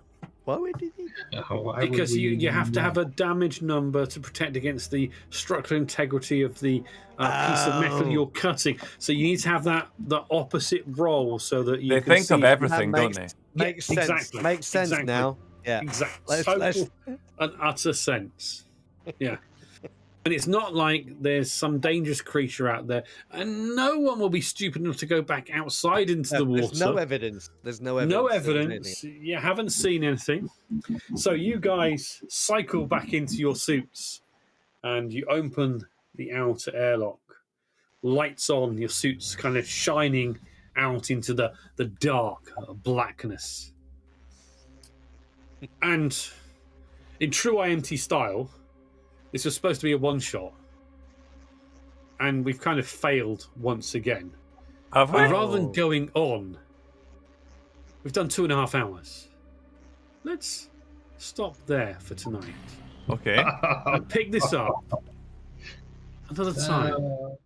Why would we need? Why would Because we you have to need have a damage number to protect against the structural integrity of the piece of metal Oh. you're cutting. So you need to have the opposite roll so that you They can think see of everything, That don't they? Makes sense. exactly, Makes sense exactly. now. Yeah. exactly Let's- total and utter sense. Yeah. And it's not like there's some dangerous creature out there, and no one will be stupid enough to go back outside into the water. There's no evidence. There's no evidence. No that there's evidence. You haven't seen anything. So you guys cycle back into your suits and you open the outer airlock. lights on, your suits kind of shining out into the dark blackness. And in true IMT style, this was supposed to be a one-shot. And we've kind of failed once again. Have we? And rather than going on, we've done 2.5 hours. Let's stop there for tonight. Okay. And pick this up another time.